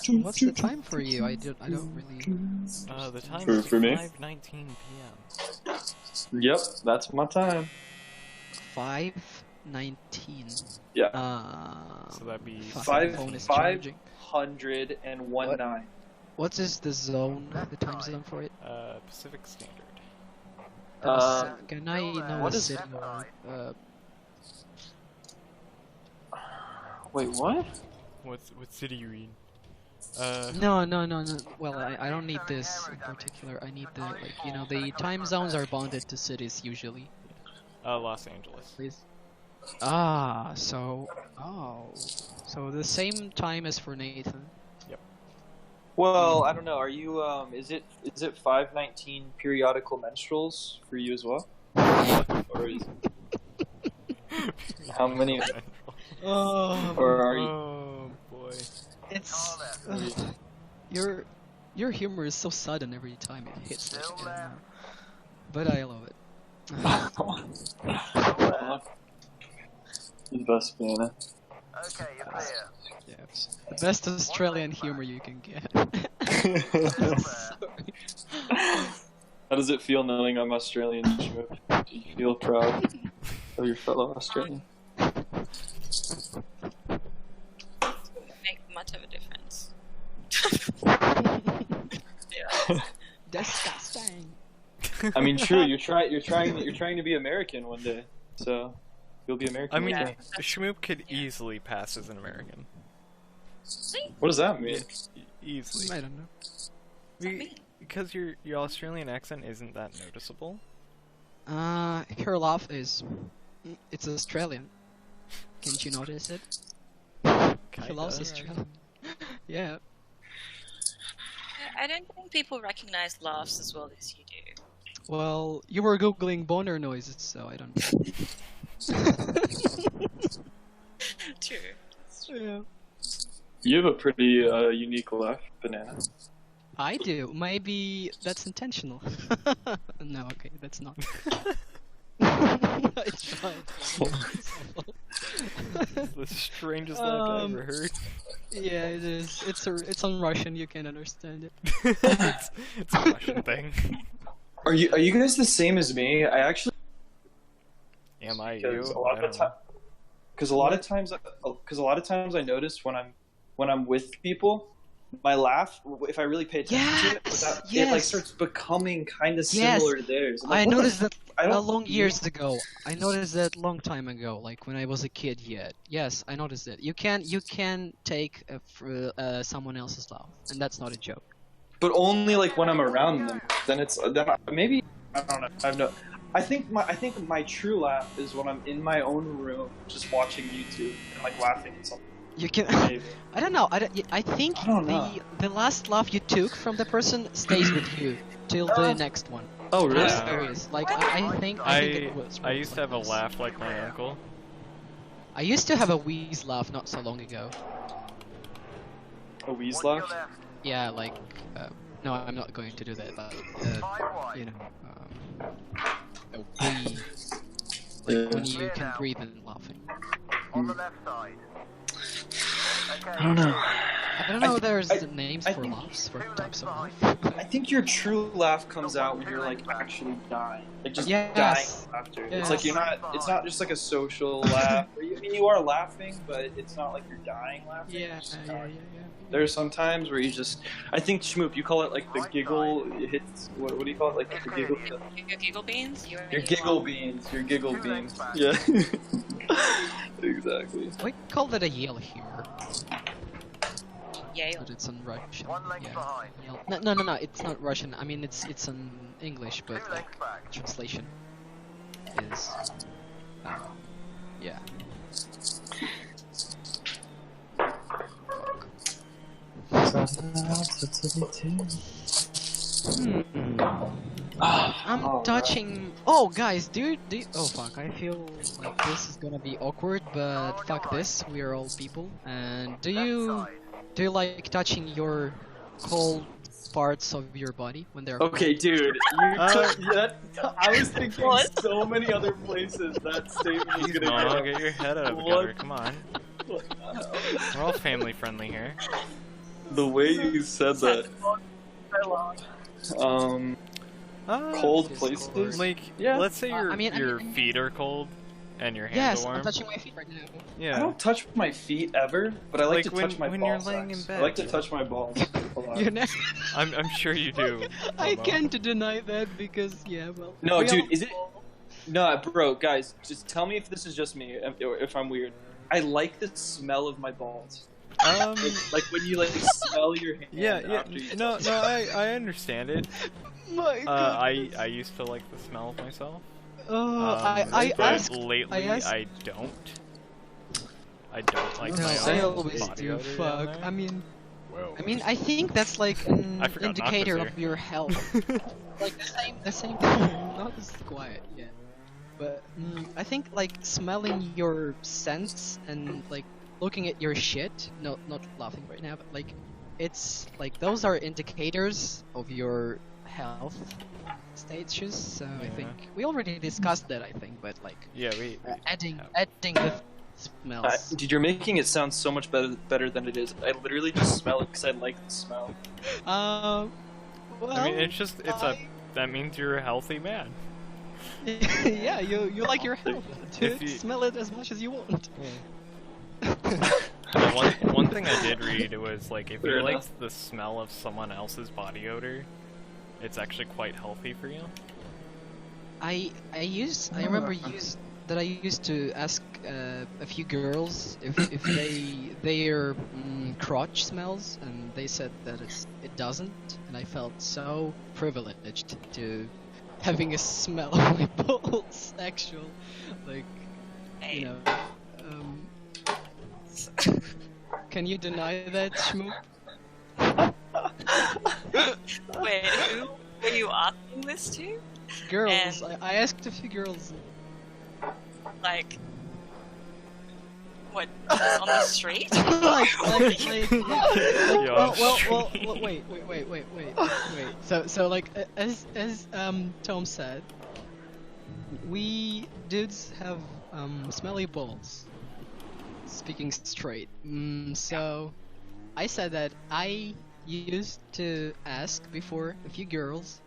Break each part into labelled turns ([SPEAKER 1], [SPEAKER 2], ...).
[SPEAKER 1] What's the time for you? I don't really.
[SPEAKER 2] The time
[SPEAKER 3] For
[SPEAKER 2] is
[SPEAKER 3] me?
[SPEAKER 2] 5:19 p.m.
[SPEAKER 3] Yep, that's my time.
[SPEAKER 1] 5:19.
[SPEAKER 3] Yeah.
[SPEAKER 2] So that'd be
[SPEAKER 1] Phone is charging.
[SPEAKER 3] 519.
[SPEAKER 1] What is the zone? The time zone for it?
[SPEAKER 2] Pacific Standard.
[SPEAKER 1] Can I know
[SPEAKER 3] what
[SPEAKER 1] a
[SPEAKER 3] is-
[SPEAKER 1] city or
[SPEAKER 3] Wait, what?
[SPEAKER 2] What city you in?
[SPEAKER 1] No. Well, I don't need this in particular. I need the the time zones are bonded to cities usually.
[SPEAKER 2] Los Angeles.
[SPEAKER 1] Please. So the same time as for Nathan.
[SPEAKER 3] Well, I don't know. Are you is it 519 periodical menstruals for you as well? Or is how many? Or are you?
[SPEAKER 2] Oh boy.
[SPEAKER 1] It's your humor is so sudden every time it hits. But I love it.
[SPEAKER 3] The best banana.
[SPEAKER 4] Okay, you're clear.
[SPEAKER 1] Yeah, the best Australian humor you can get.
[SPEAKER 3] How does it feel knowing I'm Australian? Do you feel proud of your fellow Australian?
[SPEAKER 5] Make much of a difference.
[SPEAKER 1] Disgusting.
[SPEAKER 3] I mean, true. You're trying to be American one day, so you'll be American.
[SPEAKER 2] I mean,
[SPEAKER 3] one day.
[SPEAKER 2] Shmoop could easily pass as an American.
[SPEAKER 3] What does that mean?
[SPEAKER 2] Easily.
[SPEAKER 1] I don't know.
[SPEAKER 2] Because your Australian accent isn't that noticeable.
[SPEAKER 1] Her laugh is, it's Australian. Can't you notice it? She loves Australian. Yeah.
[SPEAKER 5] I don't think people recognize laughs as well as you do.
[SPEAKER 1] Well, you were googling boner noises, so I don't know.
[SPEAKER 5] True.
[SPEAKER 1] Yeah.
[SPEAKER 3] You have a pretty unique laugh, banana.
[SPEAKER 1] I do. Maybe that's intentional. No, okay, that's not. I tried.
[SPEAKER 2] The strangest laugh I ever heard.
[SPEAKER 1] Yeah, it is. It's on Russian. You can understand it.
[SPEAKER 2] it's a Russian thing.
[SPEAKER 3] Are you guys the same as me? I actually.
[SPEAKER 2] Am I you?
[SPEAKER 3] Because a lot of times I notice when I'm with people, my laugh, if I really pay attention to it, it like starts becoming kind of similar to theirs. I'm like,
[SPEAKER 1] I noticed that
[SPEAKER 3] I
[SPEAKER 1] years ago. I noticed that long time ago, like when I was a kid yet. Yes, I noticed it. You can take someone else's laugh, and that's not a joke.
[SPEAKER 3] But only like when I'm around them. Then maybe I don't know. I think my true laugh is when I'm in my own room just watching YouTube and like laughing at something.
[SPEAKER 1] You can. I don't know. I think the last laugh you took from the person stays with you till the next one.
[SPEAKER 3] Oh really?
[SPEAKER 1] I'm serious. Like I think it was.
[SPEAKER 2] I used to have a laugh like my uncle.
[SPEAKER 1] I used to have a wheeze laugh not so long ago.
[SPEAKER 3] A wheeze laugh?
[SPEAKER 1] Yeah, like no, I'm not going to do that. But you know, a wheeze, like when you can breathe and laughing.
[SPEAKER 4] On the left side. Okay.
[SPEAKER 3] I don't know.
[SPEAKER 1] I don't know. There's names for laughs for types of laugh.
[SPEAKER 3] I think your true laugh comes out when you're like actually dying, like just
[SPEAKER 1] Yes.
[SPEAKER 3] dying of laughter.
[SPEAKER 1] Yes.
[SPEAKER 3] It's like you're not. It's not just like a social laugh. I mean, you are laughing, but it's not like you're dying laughing.
[SPEAKER 1] Yeah.
[SPEAKER 3] There are some times where you just. I think Shmoop, you call it like the giggle hits. What do you call it? Like the giggle.
[SPEAKER 5] Your giggle beans?
[SPEAKER 3] Your giggle beans. Your giggle beans. Yeah. Exactly.
[SPEAKER 1] We call that a yell here,
[SPEAKER 5] Yale.
[SPEAKER 1] but it's in Russian.
[SPEAKER 4] One leg
[SPEAKER 1] Yeah.
[SPEAKER 4] behind.
[SPEAKER 1] Yell. No. It's not Russian. I mean, it's in English, but
[SPEAKER 4] Two
[SPEAKER 1] like
[SPEAKER 4] legs back.
[SPEAKER 1] translation is. Yeah. I'm touching. Oh, guys, oh fuck! I feel like this is gonna be awkward, but fuck this. We are all people. And do you like touching your cold parts of your body when they're
[SPEAKER 3] Okay,
[SPEAKER 1] cold?
[SPEAKER 3] dude. I was thinking so many other places that statement was gonna
[SPEAKER 2] No,
[SPEAKER 3] go.
[SPEAKER 2] get your head out of the gutter. Come on. We're all family friendly here.
[SPEAKER 3] The way you said that. Cold places.
[SPEAKER 2] Like,
[SPEAKER 3] Yeah.
[SPEAKER 2] let's say your
[SPEAKER 1] I mean-
[SPEAKER 2] feet are cold and your hands
[SPEAKER 1] Yes,
[SPEAKER 2] are warm.
[SPEAKER 1] I'm touching my feet right now.
[SPEAKER 3] I
[SPEAKER 2] Yeah.
[SPEAKER 3] don't touch my feet ever, but I like to touch my
[SPEAKER 2] when
[SPEAKER 3] ball
[SPEAKER 2] you're laying in
[SPEAKER 3] sacks.
[SPEAKER 2] bed.
[SPEAKER 3] I like to touch my balls a lot.
[SPEAKER 1] You know,
[SPEAKER 2] I'm sure you do.
[SPEAKER 1] I
[SPEAKER 2] Momo.
[SPEAKER 1] can't deny that because yeah, well.
[SPEAKER 3] No,
[SPEAKER 1] we
[SPEAKER 3] dude,
[SPEAKER 1] all-
[SPEAKER 3] is it? No, bro, guys, just tell me if this is just me or if I'm weird. I like the smell of my balls. Like when you like smell your hand.
[SPEAKER 2] Yeah,
[SPEAKER 3] after you
[SPEAKER 2] yeah. No,
[SPEAKER 3] touch
[SPEAKER 2] no, I understand it.
[SPEAKER 1] My God.
[SPEAKER 2] I used to like the smell of myself.
[SPEAKER 1] I
[SPEAKER 2] but
[SPEAKER 1] asked.
[SPEAKER 2] lately
[SPEAKER 1] asked-
[SPEAKER 2] I don't. I don't like
[SPEAKER 1] No,
[SPEAKER 2] my
[SPEAKER 1] I
[SPEAKER 2] own
[SPEAKER 1] always
[SPEAKER 2] body
[SPEAKER 1] do.
[SPEAKER 2] odor down
[SPEAKER 1] Fuck.
[SPEAKER 2] there.
[SPEAKER 1] I mean, I think that's like an
[SPEAKER 2] I forgot Knock was
[SPEAKER 1] indicator
[SPEAKER 2] here.
[SPEAKER 1] of your health. Like the same. Not as quiet, yeah. But I think like smelling your scents and like looking at your shit. No, not laughing right now, but like it's like those are indicators of your health stages. So I
[SPEAKER 2] Yeah.
[SPEAKER 1] think we already discussed that. I think, but like
[SPEAKER 2] Yeah, we
[SPEAKER 1] adding
[SPEAKER 2] have.
[SPEAKER 1] adding the smells.
[SPEAKER 3] Dude, you're making it sound so much better than it is. I literally just smell it because I like the smell.
[SPEAKER 1] Well,
[SPEAKER 2] I mean, that means you're a healthy man.
[SPEAKER 1] yeah, you like your health.
[SPEAKER 2] If
[SPEAKER 1] Dude,
[SPEAKER 2] you-
[SPEAKER 1] smell it as much as you want.
[SPEAKER 2] One thing I did read was like if
[SPEAKER 3] Fair
[SPEAKER 2] you like
[SPEAKER 3] enough.
[SPEAKER 2] the smell of someone else's body odor, it's actually quite healthy for you.
[SPEAKER 1] I remember I used to ask a few girls if their crotch smells, and they said that it doesn't, and I felt so privileged to having a smell of my balls, actual, like, you know. Can you deny that, Shmoo?
[SPEAKER 5] Wait, who were you asking this to?
[SPEAKER 1] Girls,
[SPEAKER 5] And-
[SPEAKER 1] I asked a few girls.
[SPEAKER 5] Like, what? Just on the street?
[SPEAKER 1] Like,
[SPEAKER 2] Yeah,
[SPEAKER 1] well, wait. So like, as Tom said, we dudes have smelly balls. Speaking straight. So I said that I used to ask before a few girls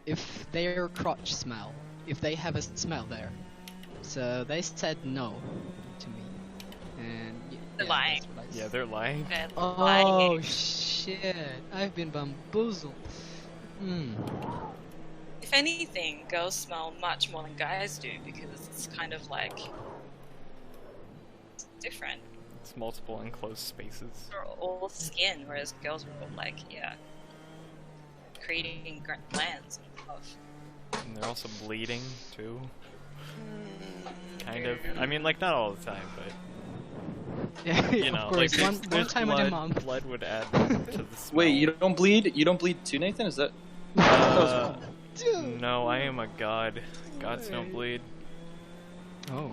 [SPEAKER 1] if their crotch smell, if they have a smell there. So they said no to me, and
[SPEAKER 5] They're lying.
[SPEAKER 1] that's what I
[SPEAKER 2] Yeah,
[SPEAKER 1] said.
[SPEAKER 2] they're lying.
[SPEAKER 5] They're
[SPEAKER 1] Oh
[SPEAKER 5] lying.
[SPEAKER 1] shit! I've been bamboozled.
[SPEAKER 5] If anything, girls smell much more than guys do because it's kind of like it's different.
[SPEAKER 2] It's multiple enclosed spaces.
[SPEAKER 5] They're all skin, whereas girls are all like, yeah, creating glands and stuff.
[SPEAKER 2] And they're also bleeding too. Kind of. I mean, like not all the time, but
[SPEAKER 1] Yeah,
[SPEAKER 2] you know,
[SPEAKER 1] of course.
[SPEAKER 2] like
[SPEAKER 1] one
[SPEAKER 2] there's
[SPEAKER 1] time
[SPEAKER 2] blood,
[SPEAKER 1] in a month.
[SPEAKER 2] blood would add to the smell.
[SPEAKER 3] Wait, you don't bleed? You don't bleed too, Nathan? Is that?
[SPEAKER 1] Dude.
[SPEAKER 2] No, I am a god. Gods don't bleed.
[SPEAKER 1] Oh.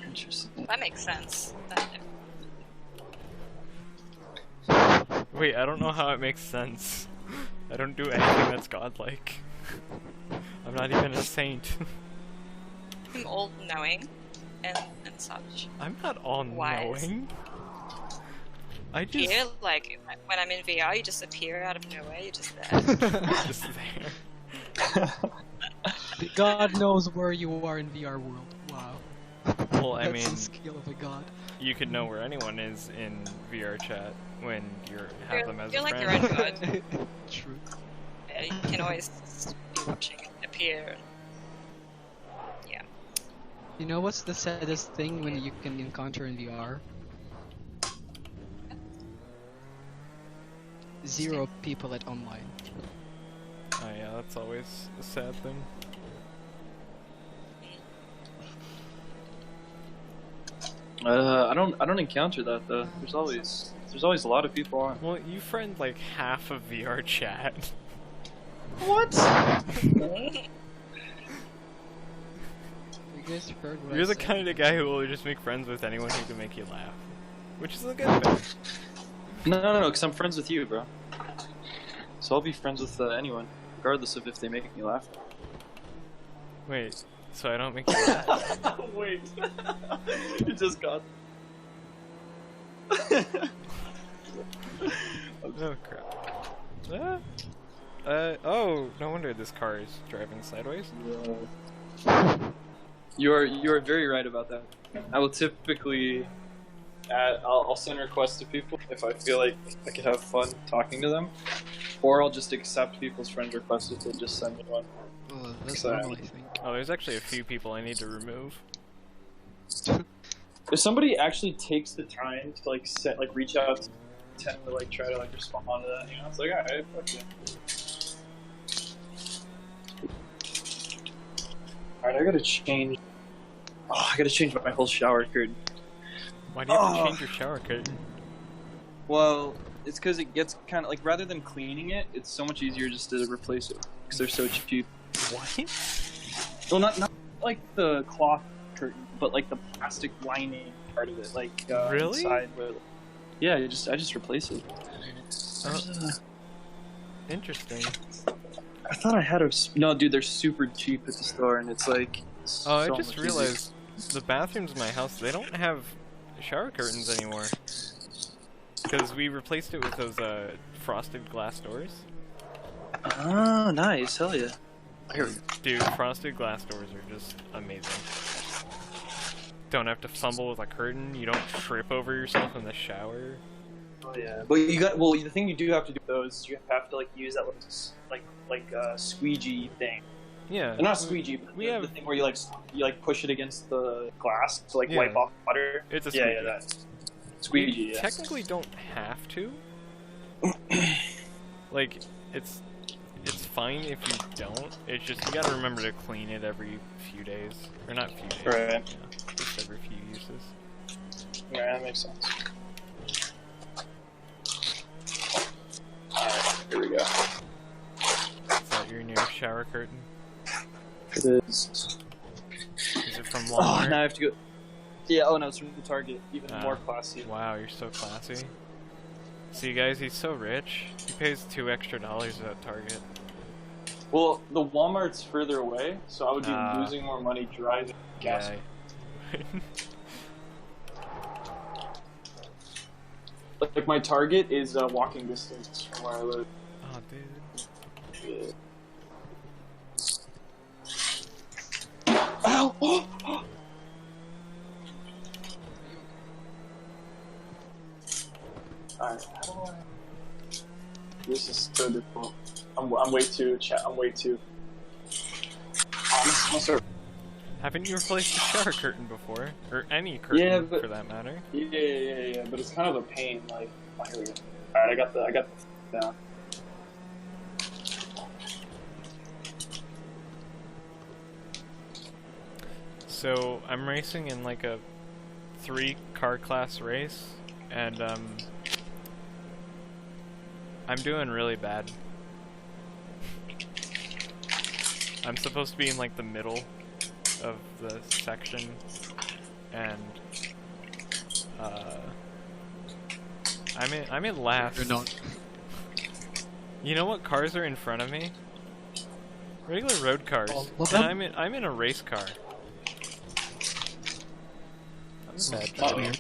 [SPEAKER 3] Interesting.
[SPEAKER 5] That makes sense. That-
[SPEAKER 2] Wait, I don't know how it makes sense. I don't do anything that's godlike. I'm not even a saint.
[SPEAKER 5] I'm all knowing and such.
[SPEAKER 2] I'm not all
[SPEAKER 5] Wise.
[SPEAKER 2] knowing. I just
[SPEAKER 5] Here, like when I'm in VR, you just appear out of nowhere. You're just there.
[SPEAKER 2] just there.
[SPEAKER 1] God knows where you are in VR world. Wow.
[SPEAKER 2] Well, I
[SPEAKER 1] That's
[SPEAKER 2] mean,
[SPEAKER 1] the skill of a god.
[SPEAKER 2] you could know where anyone is in VR chat when you have them as
[SPEAKER 5] You're
[SPEAKER 2] a
[SPEAKER 5] like
[SPEAKER 2] friend.
[SPEAKER 5] your own god.
[SPEAKER 1] True.
[SPEAKER 5] Yeah, you can always just be watching it appear. Yeah.
[SPEAKER 1] You know what's the saddest thing when you can encounter in VR? 0 people at online.
[SPEAKER 2] Oh yeah, that's always a sad thing.
[SPEAKER 3] I don't encounter that though. There's always a lot of people on.
[SPEAKER 2] Well, you friend like half of VR chat.
[SPEAKER 3] What?
[SPEAKER 1] You guys heard what
[SPEAKER 2] You're
[SPEAKER 1] I
[SPEAKER 2] the
[SPEAKER 1] said?
[SPEAKER 2] kind of guy who will just make friends with anyone who can make you laugh, which is a good thing.
[SPEAKER 3] No, because I'm friends with you, bro. So I'll be friends with anyone, regardless of if they make me laugh.
[SPEAKER 2] Wait, so I don't make you laugh?
[SPEAKER 3] Wait. You just got.
[SPEAKER 2] Oh crap. Oh, no wonder this car is driving sideways.
[SPEAKER 3] You are very right about that. I will typically I'll send requests to people if I feel like I could have fun talking to them, or I'll just accept people's friend requests if they just send me one.
[SPEAKER 1] Oh, that's
[SPEAKER 3] So-
[SPEAKER 1] normal, I think.
[SPEAKER 2] Oh, there's actually a few people I need to remove.
[SPEAKER 3] If somebody actually takes the time to like reach out to tend to like try to like respond to that, you know, it's like alright, fuck it. Alright, I gotta change. Oh, I gotta change my whole shower curtain.
[SPEAKER 2] Why do you have to
[SPEAKER 3] Oh.
[SPEAKER 2] change your shower curtain?
[SPEAKER 3] Well, it's because it gets kind of like rather than cleaning it, it's so much easier just to replace it because they're so cheap.
[SPEAKER 2] What?
[SPEAKER 3] Well, not like the cloth curtain, but like the plastic lining part of it, like
[SPEAKER 2] Really?
[SPEAKER 3] inside where. Yeah, I just replace it.
[SPEAKER 2] Interesting.
[SPEAKER 3] I thought I had a no, dude. They're super cheap at the store, and it's like.
[SPEAKER 2] Oh, I
[SPEAKER 3] so
[SPEAKER 2] just
[SPEAKER 3] much
[SPEAKER 2] realized the bathrooms in my house, they don't have shower curtains anymore. Because we replaced it with those frosted glass doors.
[SPEAKER 3] easier. Oh, nice, hell yeah. Here we go.
[SPEAKER 2] Dude, frosted glass doors are just amazing. Don't have to fumble with a curtain, you don't trip over yourself in the shower.
[SPEAKER 3] Oh yeah. But the thing you do have to do though is you have to like use that little squeegee thing.
[SPEAKER 2] Yeah.
[SPEAKER 3] Not squeegee, but
[SPEAKER 2] we
[SPEAKER 3] the
[SPEAKER 2] have-
[SPEAKER 3] thing where you push it against the glass to like
[SPEAKER 2] Yeah.
[SPEAKER 3] wipe off water.
[SPEAKER 2] It's a
[SPEAKER 3] Yeah,
[SPEAKER 2] squeegee.
[SPEAKER 3] that. Squeegee,
[SPEAKER 2] You
[SPEAKER 3] yes.
[SPEAKER 2] technically don't have to. Like, it's fine if you don't. It's just you gotta remember to clean it every few days. Or not few days.
[SPEAKER 3] Right.
[SPEAKER 2] Yeah, just every few uses.
[SPEAKER 3] Yeah, that makes sense. Alright, here we go.
[SPEAKER 2] Is that your new shower curtain?
[SPEAKER 3] It is.
[SPEAKER 2] Is it from
[SPEAKER 3] Oh,
[SPEAKER 2] Walmart?
[SPEAKER 3] now I have to go. Yeah, oh no, it's from the Target. Even
[SPEAKER 2] Ah.
[SPEAKER 3] more classy.
[SPEAKER 2] Wow, you're so classy. See, guys, he's so rich. He pays $2 extra at Target.
[SPEAKER 3] Well, the Walmart's further away, so I would be
[SPEAKER 2] Ah.
[SPEAKER 3] losing more money driving gas.
[SPEAKER 2] Yeah.
[SPEAKER 3] Like my Target is walking distance from where I live.
[SPEAKER 2] Oh, dude.
[SPEAKER 3] Ow! Alright, how do I... This is so difficult. I'm way too I'm way too... I'm gonna start...
[SPEAKER 2] Haven't you replaced a shower curtain before? Or any curtain,
[SPEAKER 3] Yeah, but-
[SPEAKER 2] for that matter?
[SPEAKER 3] Yeah, but it's kind of a pain, like... Oh, here we go. Alright, I got the down.
[SPEAKER 2] So, I'm racing in like a 3-car class race, and I'm doing really bad. I'm supposed to be in like the middle of the section, and I'm in last.
[SPEAKER 1] You're not.
[SPEAKER 2] You know what cars are in front of me? Regular road cars.
[SPEAKER 1] All of
[SPEAKER 2] And
[SPEAKER 1] them?
[SPEAKER 2] I'm in a race car. I'm a bad
[SPEAKER 3] Oh,
[SPEAKER 2] driver.
[SPEAKER 1] Weird.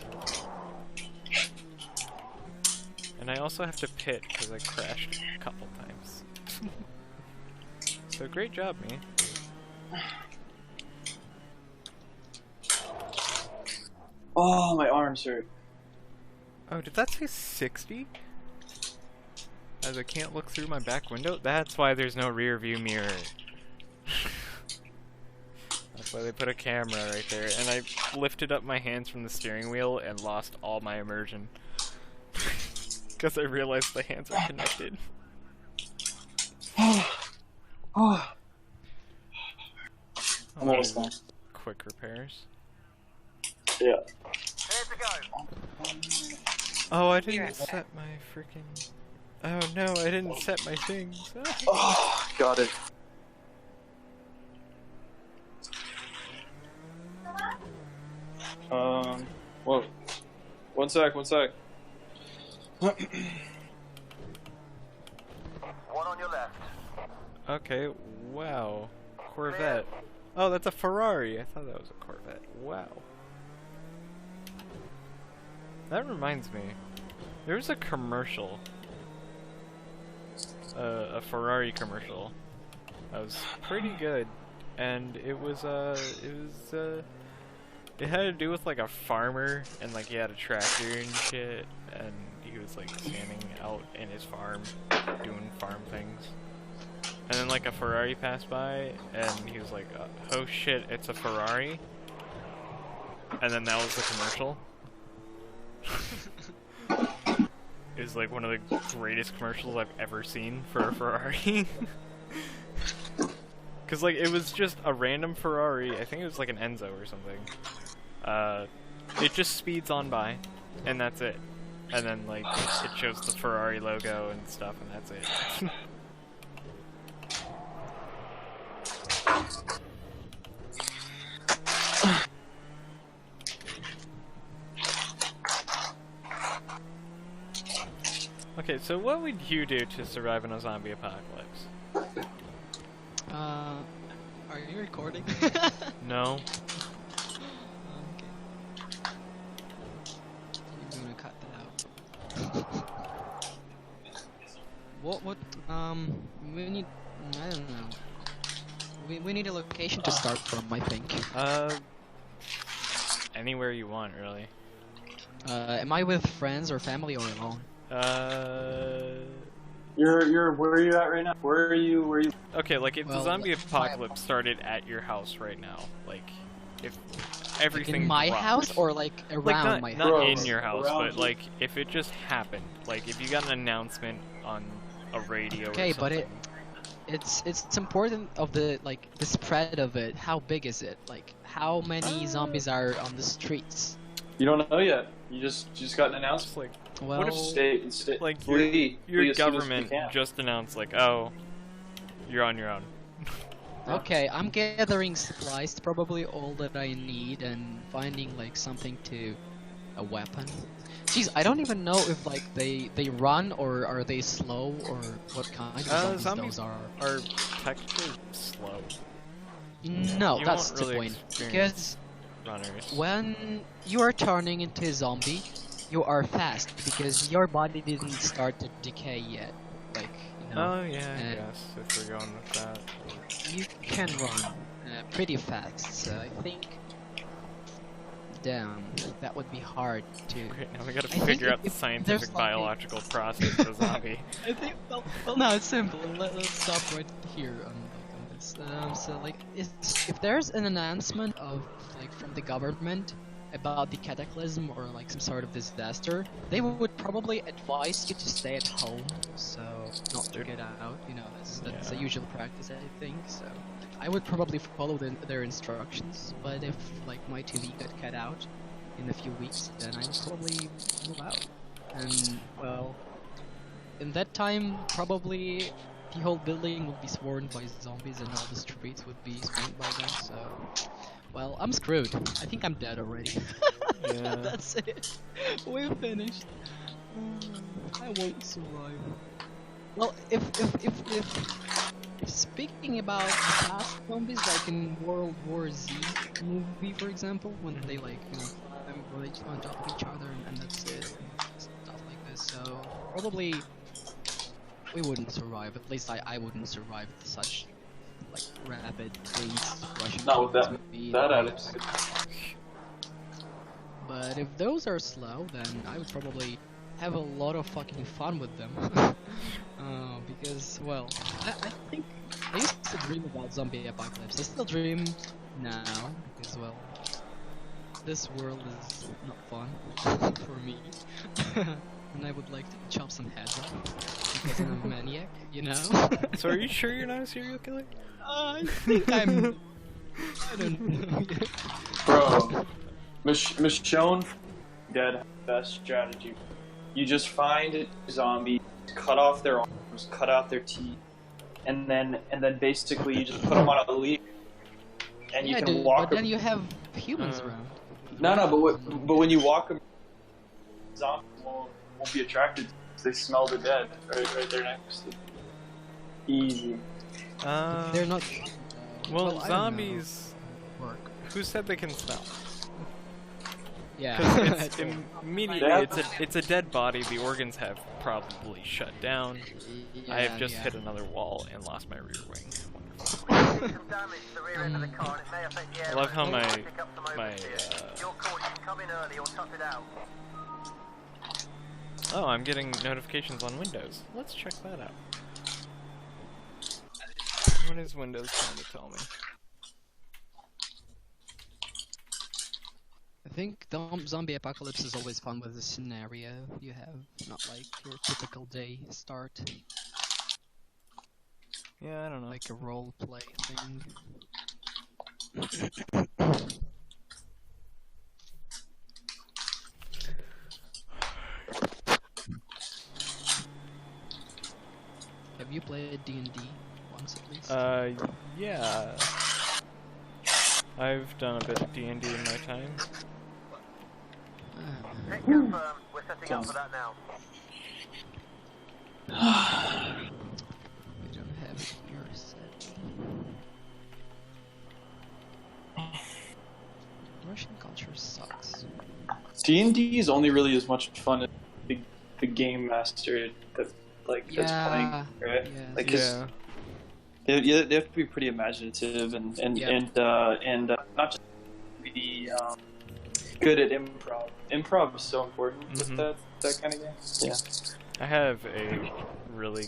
[SPEAKER 2] And I also have to pit because I crashed a couple times. So great job, me.
[SPEAKER 3] Oh, my arms hurt.
[SPEAKER 2] Oh, did that say 60? As I can't look through my back window? That's why there's no rear view mirror. That's why they put a camera right there. And I lifted up my hands from the steering wheel and lost all my immersion. Because I realized the hands are connected.
[SPEAKER 3] Oh, I'm
[SPEAKER 2] Oh,
[SPEAKER 3] almost done.
[SPEAKER 2] Quick repairs.
[SPEAKER 3] Yeah.
[SPEAKER 4] Here to go.
[SPEAKER 2] Oh, I
[SPEAKER 5] Be
[SPEAKER 2] didn't
[SPEAKER 5] right back.
[SPEAKER 2] set my freaking... Oh no, I didn't set my things.
[SPEAKER 3] Oh, got it. Whoa. One sec.
[SPEAKER 4] One on your left.
[SPEAKER 2] Okay, wow. Corvette. Oh, that's a Ferrari. I thought that was a Corvette. Wow. That reminds me. There was a commercial a Ferrari commercial. That was pretty good, and it had to do with like a farmer, and like he had a tractor and shit, and he was like standing out in his farm doing farm things. And then like a Ferrari passed by, and he was like, "Oh shit, it's a Ferrari." And then that was the commercial. It was like one of the greatest commercials I've ever seen for a Ferrari. Cause like it was just a random Ferrari, I think it was like an Enzo or something. It just speeds on by, and that's it. And then like it shows the Ferrari logo and stuff, and that's it. Okay, so what would you do to survive in a zombie apocalypse?
[SPEAKER 1] Are you recording?
[SPEAKER 2] No.
[SPEAKER 1] Okay. I'm gonna cut that out. What, we need, I don't know. We need a location to start from, I think.
[SPEAKER 2] Anywhere you want, really.
[SPEAKER 1] Am I with friends or family or alone?
[SPEAKER 3] You're where are you at right now? Where are you?
[SPEAKER 2] Okay, like if
[SPEAKER 1] Well,
[SPEAKER 2] the zombie apocalypse started at your house right now, like if everything
[SPEAKER 1] Like in my
[SPEAKER 2] dropped.
[SPEAKER 1] house or like around
[SPEAKER 2] Like not,
[SPEAKER 1] my
[SPEAKER 2] not
[SPEAKER 1] house?
[SPEAKER 2] in your house,
[SPEAKER 3] Around
[SPEAKER 2] but
[SPEAKER 3] you.
[SPEAKER 2] like if it just happened, like if you got an announcement on a radio
[SPEAKER 1] Okay,
[SPEAKER 2] or something.
[SPEAKER 1] but it's important of the the spread of it. How big is it? Like how many zombies are on the streets?
[SPEAKER 3] You don't know yet. You just got an announcement.
[SPEAKER 2] Just like
[SPEAKER 1] Well,
[SPEAKER 2] What if
[SPEAKER 3] Stay.
[SPEAKER 2] like
[SPEAKER 3] Flee
[SPEAKER 2] your
[SPEAKER 3] as soon as you
[SPEAKER 2] government
[SPEAKER 3] can.
[SPEAKER 2] just announced like, oh, you're on your own.
[SPEAKER 1] okay, I'm gathering supplies, probably all that I need, and finding like something to a weapon. Jeez, I don't even know if like they run or are they slow or what kind of zombies
[SPEAKER 2] Zombies
[SPEAKER 1] those are.
[SPEAKER 2] are technically slow
[SPEAKER 1] No,
[SPEAKER 2] You
[SPEAKER 1] that's
[SPEAKER 2] won't
[SPEAKER 1] the
[SPEAKER 2] really
[SPEAKER 1] point.
[SPEAKER 2] experience
[SPEAKER 1] Because
[SPEAKER 2] runners.
[SPEAKER 1] when you are turning into a zombie, you are fast because your body didn't start to decay yet. Like, you know,
[SPEAKER 2] Oh yeah, I
[SPEAKER 1] and-
[SPEAKER 2] guess if we're going with that.
[SPEAKER 1] you can run pretty fast. So I think, damn, that would be hard to.
[SPEAKER 2] Great, now we gotta
[SPEAKER 1] I think
[SPEAKER 2] figure out the
[SPEAKER 1] if
[SPEAKER 2] scientific
[SPEAKER 1] there's, like,
[SPEAKER 2] biological process of a zombie.
[SPEAKER 1] I think well no, it's simple. Let's stop right here on this. So like, if there's an announcement of like from the government about the cataclysm or like some sort of disaster, they would probably advise you to stay at home, so not to get out. You know, that's a
[SPEAKER 2] Yeah.
[SPEAKER 1] usual practice, I think. So I would probably follow their instructions. But if like my TV got cut out in a few weeks, then I would probably move out. And well, in that time, probably the whole building would be swarmed by zombies and all the streets would be swarmed by them, so... Well, I'm screwed. I think I'm dead already.
[SPEAKER 2] Yeah.
[SPEAKER 1] That's it. We're finished. I won't survive. Well, if speaking about the past zombies, like in World War Z movie, for example, when they like, you know, climb right on top of each other and that's it, and stuff like this, so probably we wouldn't survive. At least I wouldn't survive such like rapid pace Russian
[SPEAKER 3] Not with
[SPEAKER 1] zombies.
[SPEAKER 3] that attitude.
[SPEAKER 1] But if those are slow, then I would probably have a lot of fucking fun with them. Because, well, I think I used to dream about zombie apocalypse. I still dream now, because, well, this world is not fun for me. And I would like to chop some heads off, because I'm a maniac, you know?
[SPEAKER 2] So are you sure you're not a serial killer?
[SPEAKER 1] I think I'm... I don't know.
[SPEAKER 3] Bro, Michonne dead best strategy. You just find a zombie, cut off their arms, cut out their teeth, and then basically you just put them on a leash, and you
[SPEAKER 1] Yeah,
[SPEAKER 3] can
[SPEAKER 1] dude,
[SPEAKER 3] walk.
[SPEAKER 1] but then you have humans around.
[SPEAKER 3] No, but when you walk them, zombies won't be attracted. They smell the dead right there next to them. Easy.
[SPEAKER 1] They're not...
[SPEAKER 2] Well,
[SPEAKER 1] I don't know.
[SPEAKER 2] zombies.
[SPEAKER 1] Work.
[SPEAKER 2] Who said they can smell?
[SPEAKER 1] Yeah.
[SPEAKER 2] Because it's immediately it's a dead body. The organs have probably shut down.
[SPEAKER 1] Yeah,
[SPEAKER 2] I have just
[SPEAKER 1] yeah.
[SPEAKER 2] hit another wall and lost my rear wing.
[SPEAKER 4] Some damage to the rear end of the car, and it may affect the
[SPEAKER 2] I love how
[SPEAKER 4] airline.
[SPEAKER 2] my
[SPEAKER 4] Pick up some
[SPEAKER 2] my
[SPEAKER 4] oversteer. Your call, you can come in early or tough it out.
[SPEAKER 2] oh, I'm getting notifications on Windows. Let's check that out. What is Windows trying to tell me?
[SPEAKER 1] I think the zombie apocalypse is always fun with the scenario you have, not like your typical day start,
[SPEAKER 2] Yeah, I don't know.
[SPEAKER 1] like a role play thing. Have you played D&D once at least?
[SPEAKER 2] Yeah. I've done a bit of D&D in my time.
[SPEAKER 4] Hit confirmed. We're setting up for that now.
[SPEAKER 1] We don't have it here set. Russian culture sucks.
[SPEAKER 3] D&D is only really as much fun as the game master that's
[SPEAKER 1] Yeah,
[SPEAKER 3] playing, right?
[SPEAKER 1] yeah.
[SPEAKER 3] Like, 'cause they have to be pretty imaginative and not just be good at improv. Improv is so important with that kind of game. Yeah.
[SPEAKER 2] I have a really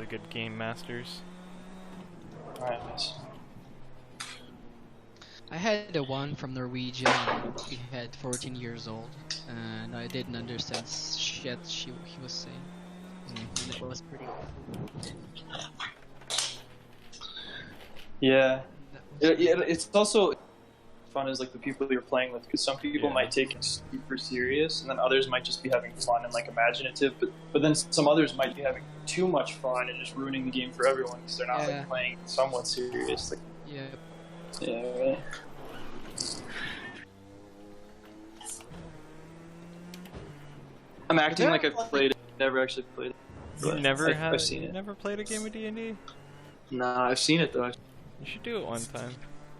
[SPEAKER 2] good game masters.
[SPEAKER 3] Alright, nice.
[SPEAKER 1] I had a one from Norwegian. He had 14 years old, and I didn't understand shit he was saying. And it was pretty awful.
[SPEAKER 3] Yeah.
[SPEAKER 1] That was-
[SPEAKER 3] It's also fun as like the people you're playing with, because some people
[SPEAKER 2] Yeah.
[SPEAKER 3] might take it super serious, and then others might just be having fun and like imaginative. But then some others might be having too much fun and just ruining the game for everyone because they're not
[SPEAKER 1] Yeah.
[SPEAKER 3] like playing somewhat serious. Like,
[SPEAKER 1] Yeah.
[SPEAKER 3] yeah, right. I'm acting like I've played it, never actually played it.
[SPEAKER 2] You
[SPEAKER 3] but
[SPEAKER 2] never
[SPEAKER 3] I've seen
[SPEAKER 2] you
[SPEAKER 3] it.
[SPEAKER 2] never played a game of D&D?
[SPEAKER 3] Nah, I've seen it though.
[SPEAKER 2] You should do it one time.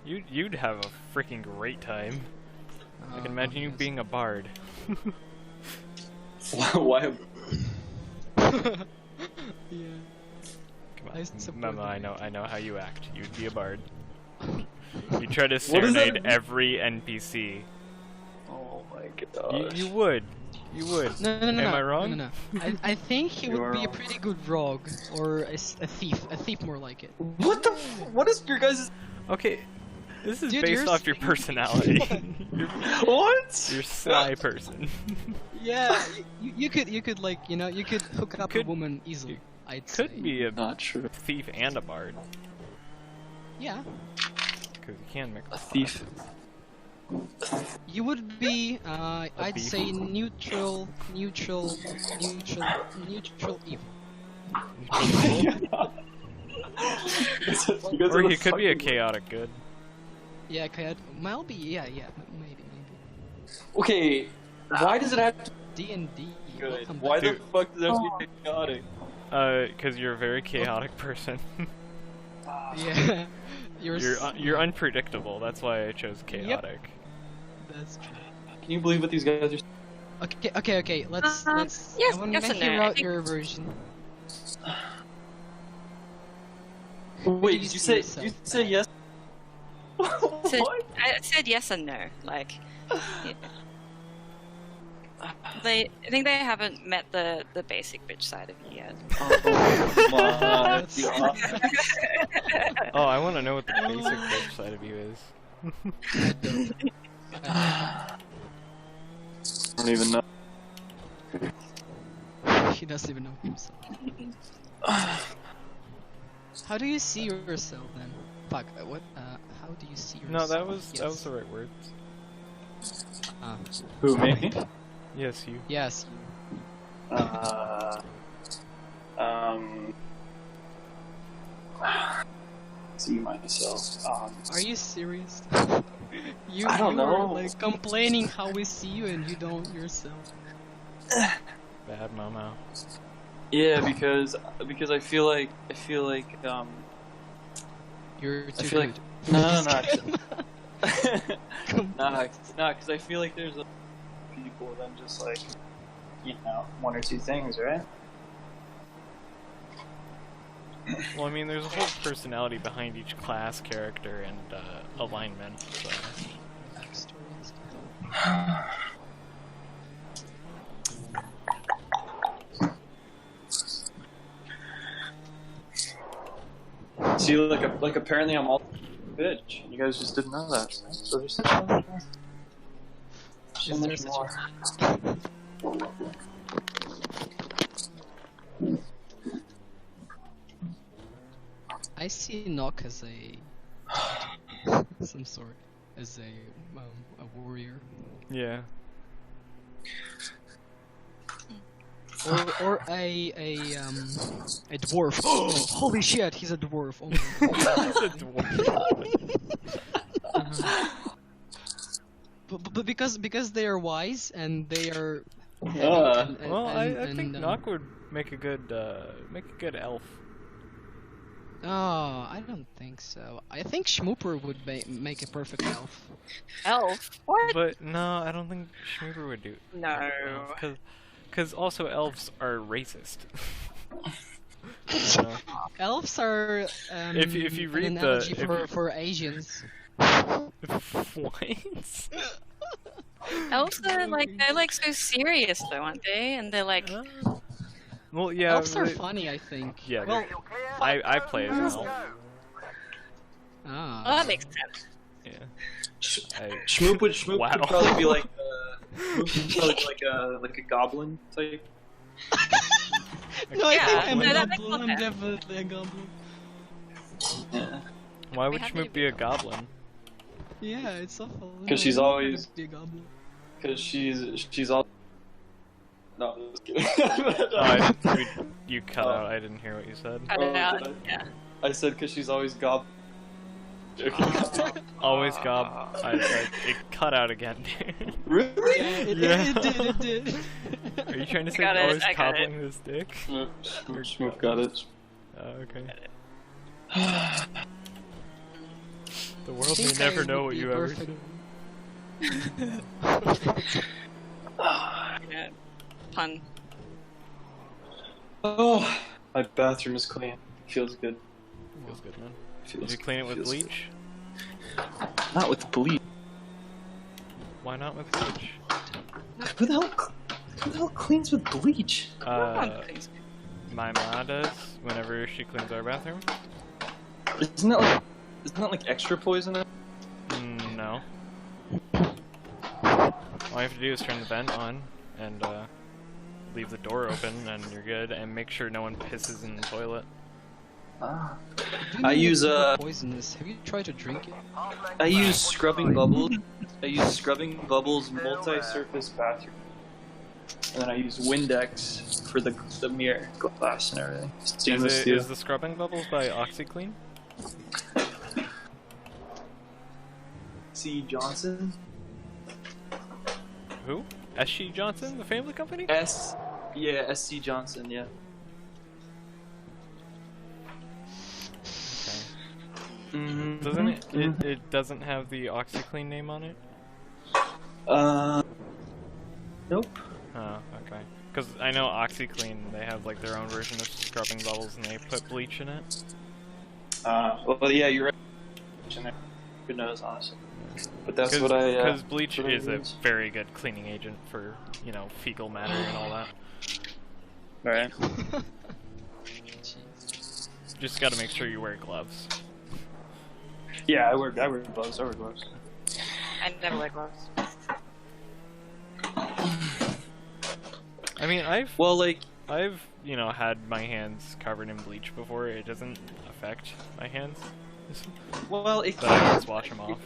[SPEAKER 2] You'd have a freaking great time. I can imagine you
[SPEAKER 1] yes.
[SPEAKER 2] being a bard.
[SPEAKER 3] Why?
[SPEAKER 1] Yeah.
[SPEAKER 2] Come
[SPEAKER 1] I
[SPEAKER 2] on,
[SPEAKER 1] support
[SPEAKER 2] Mama,
[SPEAKER 1] that.
[SPEAKER 2] I know how you act. You'd be a bard. You try to
[SPEAKER 3] What does that
[SPEAKER 2] serenade
[SPEAKER 3] mean?
[SPEAKER 2] every NPC.
[SPEAKER 3] Oh my god.
[SPEAKER 2] You would. You would.
[SPEAKER 1] No.
[SPEAKER 2] Am I wrong?
[SPEAKER 1] No. I think he
[SPEAKER 3] You
[SPEAKER 1] would
[SPEAKER 3] are
[SPEAKER 1] be a
[SPEAKER 3] wrong.
[SPEAKER 1] pretty good rogue, or a thief more like it.
[SPEAKER 3] What the? What is your guys'?
[SPEAKER 2] Okay, this is
[SPEAKER 1] Dude,
[SPEAKER 2] based
[SPEAKER 1] you're
[SPEAKER 2] off your personality. you're
[SPEAKER 3] What?
[SPEAKER 2] a sly person.
[SPEAKER 1] Yeah, you could like you could hook up
[SPEAKER 2] Could-
[SPEAKER 1] a woman easily. I'd say.
[SPEAKER 2] Could be a
[SPEAKER 3] Not true.
[SPEAKER 2] thief and a bard,
[SPEAKER 1] Yeah,
[SPEAKER 2] because you can mix.
[SPEAKER 3] A thief.
[SPEAKER 1] you would be. I'd
[SPEAKER 2] thief.
[SPEAKER 1] say neutral evil.
[SPEAKER 2] Or he could be a chaotic good.
[SPEAKER 1] Yeah, might be. Yeah, maybe.
[SPEAKER 3] Okay, why does it have to
[SPEAKER 1] D&D.
[SPEAKER 3] be good?
[SPEAKER 1] Welcome
[SPEAKER 3] Why
[SPEAKER 1] back.
[SPEAKER 3] the fuck does it have to be chaotic?
[SPEAKER 2] Because you're a very chaotic person.
[SPEAKER 1] Yeah,
[SPEAKER 2] You're unpredictable. That's why I chose chaotic.
[SPEAKER 1] That's true.
[SPEAKER 3] Can you believe what these guys are?
[SPEAKER 1] Okay. Let's.
[SPEAKER 5] yes,
[SPEAKER 1] I want
[SPEAKER 5] yes
[SPEAKER 1] to
[SPEAKER 5] and
[SPEAKER 1] hear
[SPEAKER 5] no. I
[SPEAKER 1] out
[SPEAKER 5] think-
[SPEAKER 1] your version.
[SPEAKER 3] Wait,
[SPEAKER 1] you
[SPEAKER 3] did you
[SPEAKER 1] see
[SPEAKER 3] say
[SPEAKER 1] yourself
[SPEAKER 3] you said
[SPEAKER 1] as?
[SPEAKER 3] yes?
[SPEAKER 5] So
[SPEAKER 3] What?
[SPEAKER 5] I said yes and no. Like, yeah. I think they haven't met the basic bitch side of you yet.
[SPEAKER 3] Oh my
[SPEAKER 1] That's-
[SPEAKER 3] god.
[SPEAKER 2] Oh, I want to know what the basic bitch side of you is.
[SPEAKER 3] I don't even know.
[SPEAKER 1] He doesn't even know himself. How do you see yourself then? Fuck. What? How do you see yourself?
[SPEAKER 2] No, that was
[SPEAKER 1] Yes.
[SPEAKER 2] the right words.
[SPEAKER 3] Who, me?
[SPEAKER 2] Yes, you.
[SPEAKER 1] Yes.
[SPEAKER 3] See myself.
[SPEAKER 1] Are you serious?
[SPEAKER 3] I don't
[SPEAKER 1] you are,
[SPEAKER 3] know.
[SPEAKER 1] like complaining how we see you and you don't yourself.
[SPEAKER 2] Bad Momo.
[SPEAKER 3] Yeah, because I feel like
[SPEAKER 1] You're too
[SPEAKER 3] feel
[SPEAKER 1] good.
[SPEAKER 3] like- no. Nah, because I feel like there's people than just like, one or two things, right?
[SPEAKER 2] Well, I mean, there's a whole personality behind each class, character, and alignment. So.
[SPEAKER 3] See, like apparently I'm all bitch. You guys just didn't know that. Right? So there's so much more.
[SPEAKER 1] I see Nock as a some sort, as a warrior,
[SPEAKER 2] Yeah.
[SPEAKER 1] or a dwarf. Oh, holy shit, he's a dwarf. Oh my
[SPEAKER 2] He's a dwarf.
[SPEAKER 1] but because they are wise and they are.
[SPEAKER 2] Well, I think Nock would make a good elf.
[SPEAKER 1] Oh, I don't think so. I think Schmooper would make a perfect elf.
[SPEAKER 5] Elf? What?
[SPEAKER 2] But no, I don't think Schmooper would do.
[SPEAKER 5] No.
[SPEAKER 2] Because also elves are racist.
[SPEAKER 1] Elves are
[SPEAKER 2] If you read
[SPEAKER 1] an analogy for Asians.
[SPEAKER 2] What?
[SPEAKER 5] Elves are they're so serious though, aren't they? And they're like,
[SPEAKER 2] Well, yeah.
[SPEAKER 1] Elves are funny, I think.
[SPEAKER 2] Yeah.
[SPEAKER 1] Well,
[SPEAKER 2] I play as an elf.
[SPEAKER 1] ah.
[SPEAKER 5] oh, that makes sense.
[SPEAKER 2] Yeah.
[SPEAKER 3] Schmoop would
[SPEAKER 2] Wow.
[SPEAKER 3] probably be like like a goblin type.
[SPEAKER 1] No, I
[SPEAKER 5] Yeah,
[SPEAKER 1] think I'm
[SPEAKER 5] no,
[SPEAKER 1] a
[SPEAKER 5] that makes
[SPEAKER 1] goblin. I'm
[SPEAKER 5] sense.
[SPEAKER 1] definitely a goblin.
[SPEAKER 3] Yeah.
[SPEAKER 2] Why would
[SPEAKER 5] happy to
[SPEAKER 2] Schmoop be a goblin?
[SPEAKER 1] Yeah, it's awful.
[SPEAKER 3] 'Cause she's
[SPEAKER 1] I'm not
[SPEAKER 3] always-
[SPEAKER 1] gonna be a goblin.
[SPEAKER 3] Because she's all. No, I'm just kidding.
[SPEAKER 2] You cut out. I didn't hear what you said.
[SPEAKER 5] I don't know.
[SPEAKER 3] did I?
[SPEAKER 5] Yeah.
[SPEAKER 3] I said because she's always gob.
[SPEAKER 2] Always gob. It cut out again.
[SPEAKER 3] Really?
[SPEAKER 1] Yeah, it did.
[SPEAKER 2] Are you trying to say
[SPEAKER 5] Got it,
[SPEAKER 2] always
[SPEAKER 5] I got
[SPEAKER 2] cobbling this dick?
[SPEAKER 3] Schmoop got it.
[SPEAKER 2] Oh, okay. The world
[SPEAKER 1] I
[SPEAKER 2] may
[SPEAKER 1] think
[SPEAKER 2] never
[SPEAKER 1] I
[SPEAKER 2] know
[SPEAKER 1] would
[SPEAKER 2] what
[SPEAKER 1] be
[SPEAKER 2] you ever
[SPEAKER 1] perfect.
[SPEAKER 2] do.
[SPEAKER 5] Yeah. Pun.
[SPEAKER 3] Oh, my bathroom is clean. Feels good.
[SPEAKER 2] Feels good, man.
[SPEAKER 3] Feels,
[SPEAKER 2] Did you clean it with
[SPEAKER 3] feels
[SPEAKER 2] bleach?
[SPEAKER 3] good. Not with bleach.
[SPEAKER 2] Why not with bleach?
[SPEAKER 3] Who the hell cleans with bleach?
[SPEAKER 2] My ma does whenever she cleans our bathroom.
[SPEAKER 3] Isn't that like extra poison?
[SPEAKER 2] No. All you have to do is turn the vent on and leave the door open, and you're good. And make sure no one pisses in the toilet.
[SPEAKER 3] Ah.
[SPEAKER 1] Do you
[SPEAKER 3] I
[SPEAKER 1] know
[SPEAKER 3] use
[SPEAKER 1] it's poisonous. Have you tried to drink it?
[SPEAKER 3] I use scrubbing bubbles. I use scrubbing bubbles multi-surface bathroom, and then I use Windex for the mirror glass and everything. Stainless steel.
[SPEAKER 2] Is the scrubbing bubbles by OxyClean?
[SPEAKER 3] C. Johnson.
[SPEAKER 2] Who? S.C. Johnson, the family company?
[SPEAKER 3] SC Johnson, yeah.
[SPEAKER 2] Okay. Doesn't it doesn't have the OxyClean name on it?
[SPEAKER 3] Nope.
[SPEAKER 2] Oh, okay. Because I know OxyClean, they have like their own version of scrubbing bubbles and they put bleach in it.
[SPEAKER 3] Well, yeah, you're right. Who knows, honestly. But that's what I.
[SPEAKER 2] Because bleach
[SPEAKER 3] what I
[SPEAKER 2] is a
[SPEAKER 3] use.
[SPEAKER 2] very good cleaning agent for, fecal matter and all that.
[SPEAKER 3] Right.
[SPEAKER 1] Jeez.
[SPEAKER 2] Just gotta make sure you wear gloves.
[SPEAKER 3] Yeah, I wear gloves.
[SPEAKER 5] I never wear gloves.
[SPEAKER 2] I mean, I've had my hands covered in bleach before. It doesn't affect my hands.
[SPEAKER 3] Well,
[SPEAKER 2] But I just wash them off.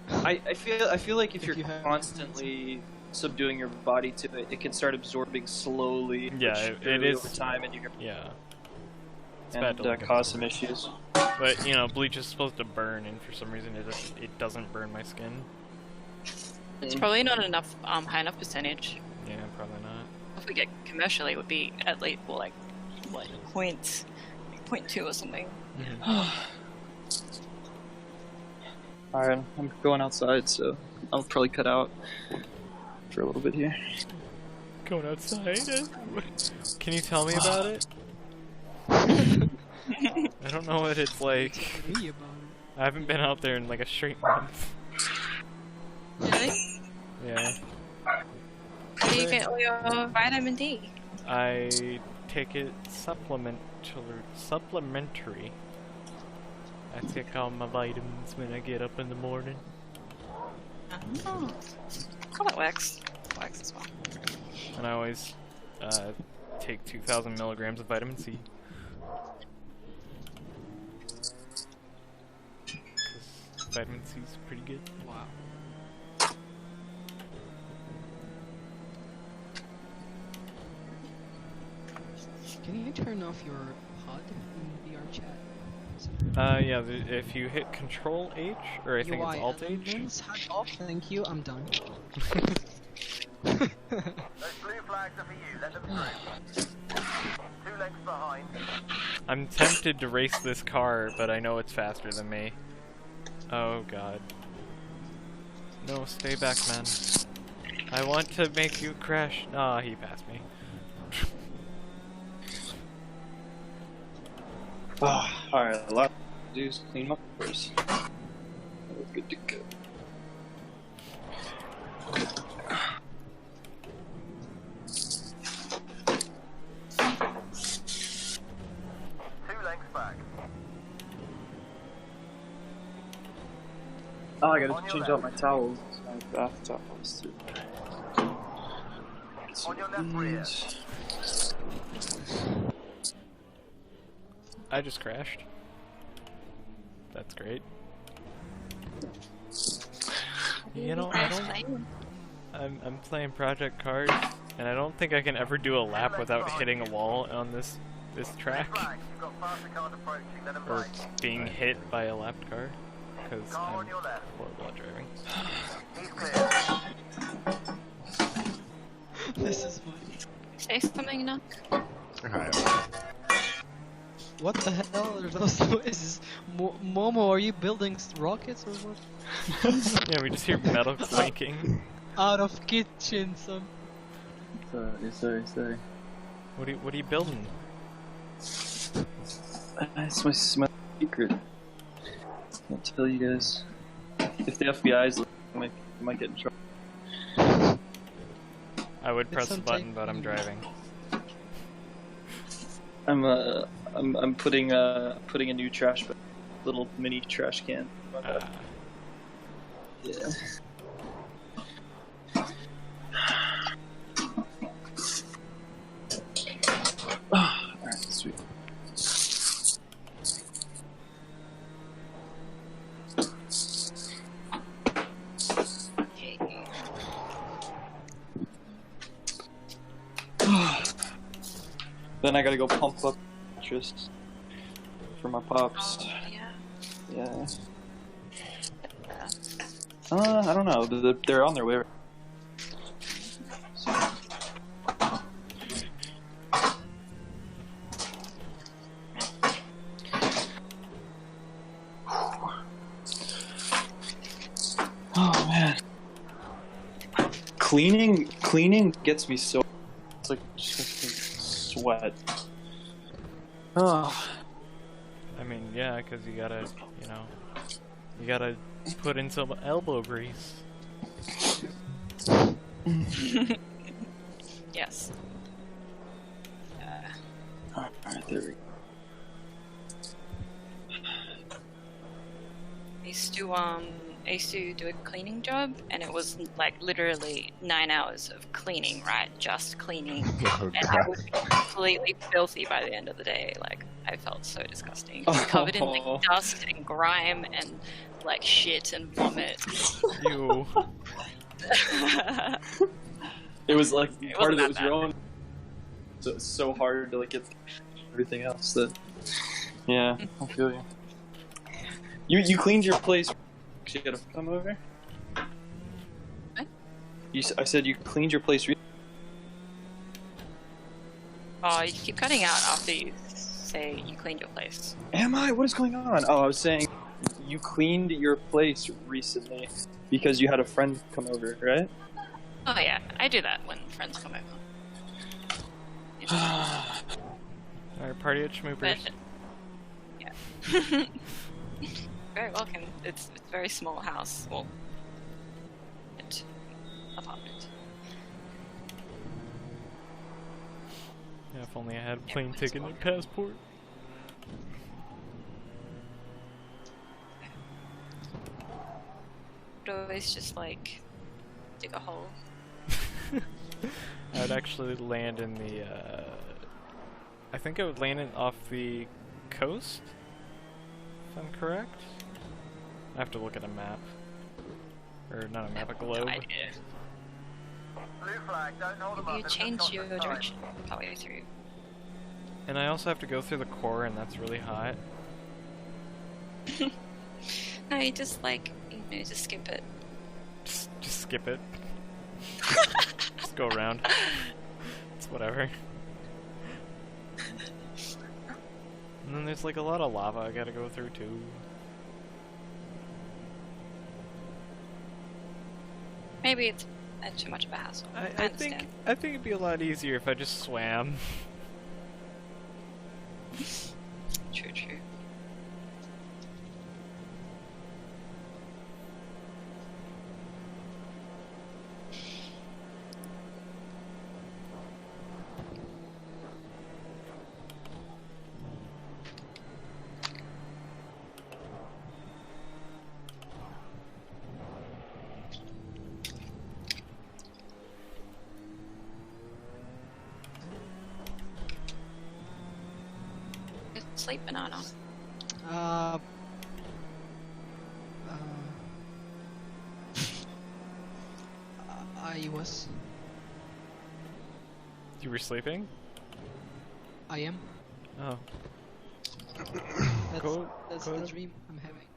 [SPEAKER 3] I feel like if
[SPEAKER 1] If
[SPEAKER 3] you're
[SPEAKER 1] you have-
[SPEAKER 3] constantly subduing your body to it, it can start absorbing slowly.
[SPEAKER 2] Yeah,
[SPEAKER 3] which
[SPEAKER 2] it
[SPEAKER 3] really
[SPEAKER 2] is-
[SPEAKER 3] over time, and you can
[SPEAKER 2] Yeah. It's bad to look at.
[SPEAKER 3] cause some issues.
[SPEAKER 2] But, bleach is supposed to burn, and for some reason it doesn't burn my skin.
[SPEAKER 5] It's probably not enough, high enough percentage.
[SPEAKER 2] Yeah, probably not.
[SPEAKER 5] If we get commercially, it would be at least, well, like, what, 0.2 or something.
[SPEAKER 3] Alright, I'm going outside, so I'll probably cut out for a little bit here.
[SPEAKER 2] Going outside? Can you tell me about it? I don't know what it's like.
[SPEAKER 1] Tell me about
[SPEAKER 2] I haven't been out there in like a straight month.
[SPEAKER 5] Really?
[SPEAKER 2] Yeah.
[SPEAKER 5] Where do you get all your vitamin D?
[SPEAKER 2] I take it supplementary. I take all my vitamins when I get up in the morning.
[SPEAKER 5] Oh, well, that works. Works as well.
[SPEAKER 2] And I always take 2,000 milligrams of vitamin C. 'Cause vitamin C is pretty good.
[SPEAKER 1] it. Wow. Can you turn off your HUD in VR chat?
[SPEAKER 2] Yeah, if you hit Control H, or I think it's Alt H.
[SPEAKER 1] elements, HUD off, thank you, I'm done.
[SPEAKER 4] Those blue flags are for you. Let them through. 2 lengths behind.
[SPEAKER 2] I'm tempted to race this car, but I know it's faster than me. Oh god. No, stay back, man. I want to make you crash. Ah, he passed me.
[SPEAKER 3] Alright, a lot to do is clean them up first. We're good to go. Oh, I gotta change out my towels. My bath towels too.
[SPEAKER 4] On your left rear.
[SPEAKER 2] I just crashed. That's great. You know, I'm playing Project Cars, and I don't think I can ever do a lap without hitting a wall on this track. Or being hit by a lapped car, because I'm horrible at driving.
[SPEAKER 1] This is funny.
[SPEAKER 5] Say something, Nook.
[SPEAKER 1] What the hell are those noises? Momo, are you building rockets or what?
[SPEAKER 2] Yeah, we just hear metal clanking.
[SPEAKER 1] Out of kitchen, son.
[SPEAKER 3] Sorry.
[SPEAKER 2] What are you building?
[SPEAKER 3] It's my secret. I'll tell you guys. If the FBI's looking, I might get in trouble.
[SPEAKER 2] I would press the button, but I'm driving.
[SPEAKER 3] I'm putting a new trash bag, little mini trash can. Yeah. Alright, sweet. Then I gotta go pump up interest for my pops.
[SPEAKER 5] Oh, yeah.
[SPEAKER 3] Yeah. I don't know. They're on their way. Oh man. Cleaning gets me so. It's like just makes me sweat. Oh.
[SPEAKER 2] I mean, yeah, because you gotta put in some elbow grease.
[SPEAKER 5] Yes.
[SPEAKER 3] Alright, there we go.
[SPEAKER 5] I used to do a cleaning job, and it was like literally 9 hours of cleaning, right? Just cleaning.
[SPEAKER 6] Oh,
[SPEAKER 5] And I was completely filthy by the end of the day. Like, I felt so disgusting. Covered in like dust and grime and like shit and vomit.
[SPEAKER 2] Ew.
[SPEAKER 3] It was like
[SPEAKER 5] It
[SPEAKER 3] part of
[SPEAKER 5] wasn't
[SPEAKER 3] it was
[SPEAKER 5] that
[SPEAKER 3] your
[SPEAKER 5] bad.
[SPEAKER 3] own. So it's so hard to like get everything else that. Yeah, I feel you. You cleaned your place. You gotta come over.
[SPEAKER 5] What?
[SPEAKER 3] I said you cleaned your place.
[SPEAKER 5] Oh, you keep cutting out after you say you cleaned your place.
[SPEAKER 3] Am I? What is going on? Oh, I was saying you cleaned your place recently because you had a friend come over, right?
[SPEAKER 5] Oh yeah, I do that when friends come over.
[SPEAKER 2] Alright, party at Schmoopers.
[SPEAKER 5] But, yeah. Very welcome. It's a very small house. Well, apartment.
[SPEAKER 2] Yeah, if only I had a plane ticket and a passport.
[SPEAKER 5] Would always just like dig a hole.
[SPEAKER 2] I would actually land in the, I think I would land off the coast, if I'm correct. I have to look at a map. Or not a map, a globe.
[SPEAKER 5] No idea.
[SPEAKER 4] Blue flag, don't hold them up.
[SPEAKER 5] You
[SPEAKER 4] They've just
[SPEAKER 5] change
[SPEAKER 4] got
[SPEAKER 5] your
[SPEAKER 4] the sign.
[SPEAKER 5] direction partway through.
[SPEAKER 2] And I also have to go through the core, and that's really hot.
[SPEAKER 5] No, you just like, just skip it.
[SPEAKER 2] Just skip it. Just go around. It's whatever. And then there's like a lot of lava I gotta go through too.
[SPEAKER 5] Maybe it's too much of a hassle.
[SPEAKER 2] I think
[SPEAKER 5] understand.
[SPEAKER 2] it'd be a lot easier if I just swam.
[SPEAKER 5] True, true. Good sleep, banana.
[SPEAKER 1] I was.
[SPEAKER 2] You were sleeping?
[SPEAKER 1] I am.
[SPEAKER 2] Oh.
[SPEAKER 1] That's,
[SPEAKER 2] Go-
[SPEAKER 1] that's
[SPEAKER 2] go
[SPEAKER 1] the
[SPEAKER 2] to-
[SPEAKER 1] dream I'm having.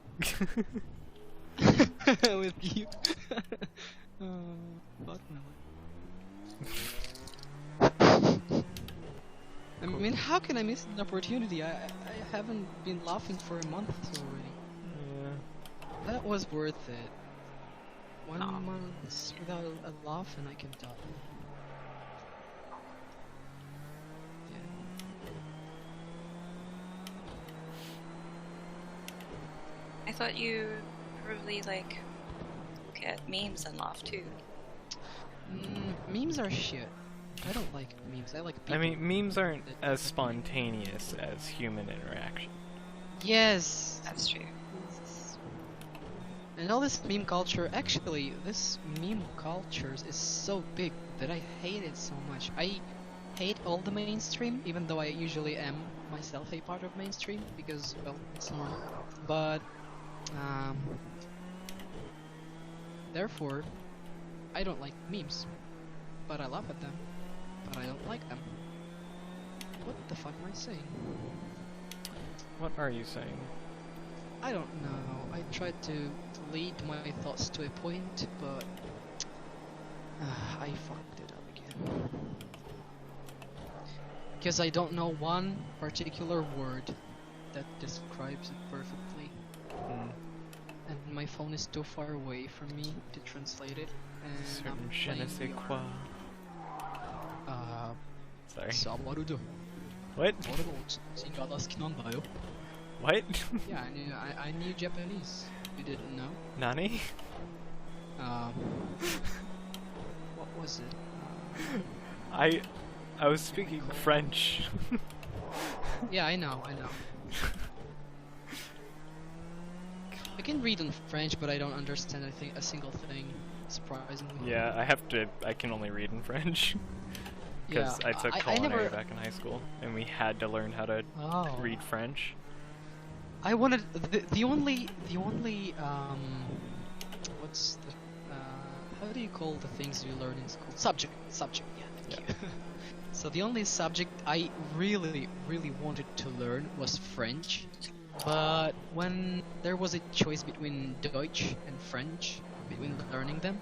[SPEAKER 1] With you. Fuck my life. I mean, how can I miss an opportunity? I haven't been laughing for a month already.
[SPEAKER 2] Yeah.
[SPEAKER 1] That was worth it. 1
[SPEAKER 5] Aw.
[SPEAKER 1] month without a laugh and I can die. Yeah.
[SPEAKER 5] I thought you probably like look at memes and laugh too.
[SPEAKER 1] Memes are shit. I don't like memes. I like people.
[SPEAKER 2] I mean, memes aren't
[SPEAKER 1] that-
[SPEAKER 2] as spontaneous as human interaction.
[SPEAKER 1] Yes!
[SPEAKER 5] That's true.
[SPEAKER 1] And all this meme culture, actually, this meme culture is so big that I hate it so much. I hate all the mainstream, even though I usually am myself a part of mainstream, because, well, it's normal. But, therefore, I don't like memes. But I laugh at them. But I don't like them. What the fuck am I saying?
[SPEAKER 2] What are you saying?
[SPEAKER 1] I don't know. I tried to lead my thoughts to a point, but I fucked it up again. Because I don't know one particular word that describes it perfectly.
[SPEAKER 2] Hmm.
[SPEAKER 1] And my phone is too far away from me to translate it. And
[SPEAKER 2] Certain
[SPEAKER 1] I'm
[SPEAKER 2] je ne
[SPEAKER 1] playing
[SPEAKER 2] sais
[SPEAKER 1] VR.
[SPEAKER 2] quoi. Sorry.
[SPEAKER 1] Sabarudo.
[SPEAKER 2] What? What?
[SPEAKER 1] Yeah, I knew Japanese. You didn't know?
[SPEAKER 2] Nani?
[SPEAKER 1] What was it?
[SPEAKER 2] I was speaking French.
[SPEAKER 1] Yeah, I know. I can read in French, but I don't understand a single thing, surprisingly.
[SPEAKER 2] Yeah, I can only read in French. Because
[SPEAKER 1] Yeah,
[SPEAKER 2] I took
[SPEAKER 1] I
[SPEAKER 2] culinary
[SPEAKER 1] never-
[SPEAKER 2] back in high school, and we had to learn how to
[SPEAKER 1] Oh.
[SPEAKER 2] read French.
[SPEAKER 1] I wanted the only what's the how do you call the things you learn in school? Subject. Yeah, thank you. So the only subject I really wanted to learn was French, but when there was a choice between Deutsch and French, between learning them,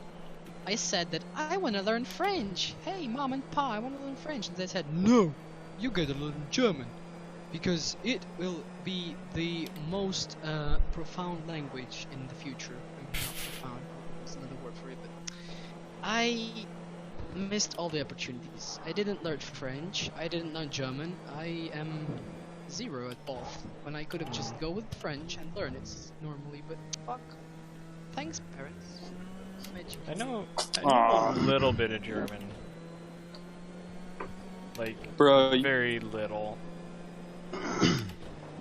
[SPEAKER 1] I said that I want to learn French. Hey, mom and pa, I want to learn French, and they said no, you gotta learn German. because it will be the most profound language in the future. I mean, not profound, there's another word for it, but I missed all the opportunities. I didn't learn French, I didn't learn German, I am 0 at both, when I could have just go with French and learn it normally, but fuck. Thanks, parents.
[SPEAKER 2] I know a little bit of German. Like,
[SPEAKER 3] Bro,
[SPEAKER 2] very little.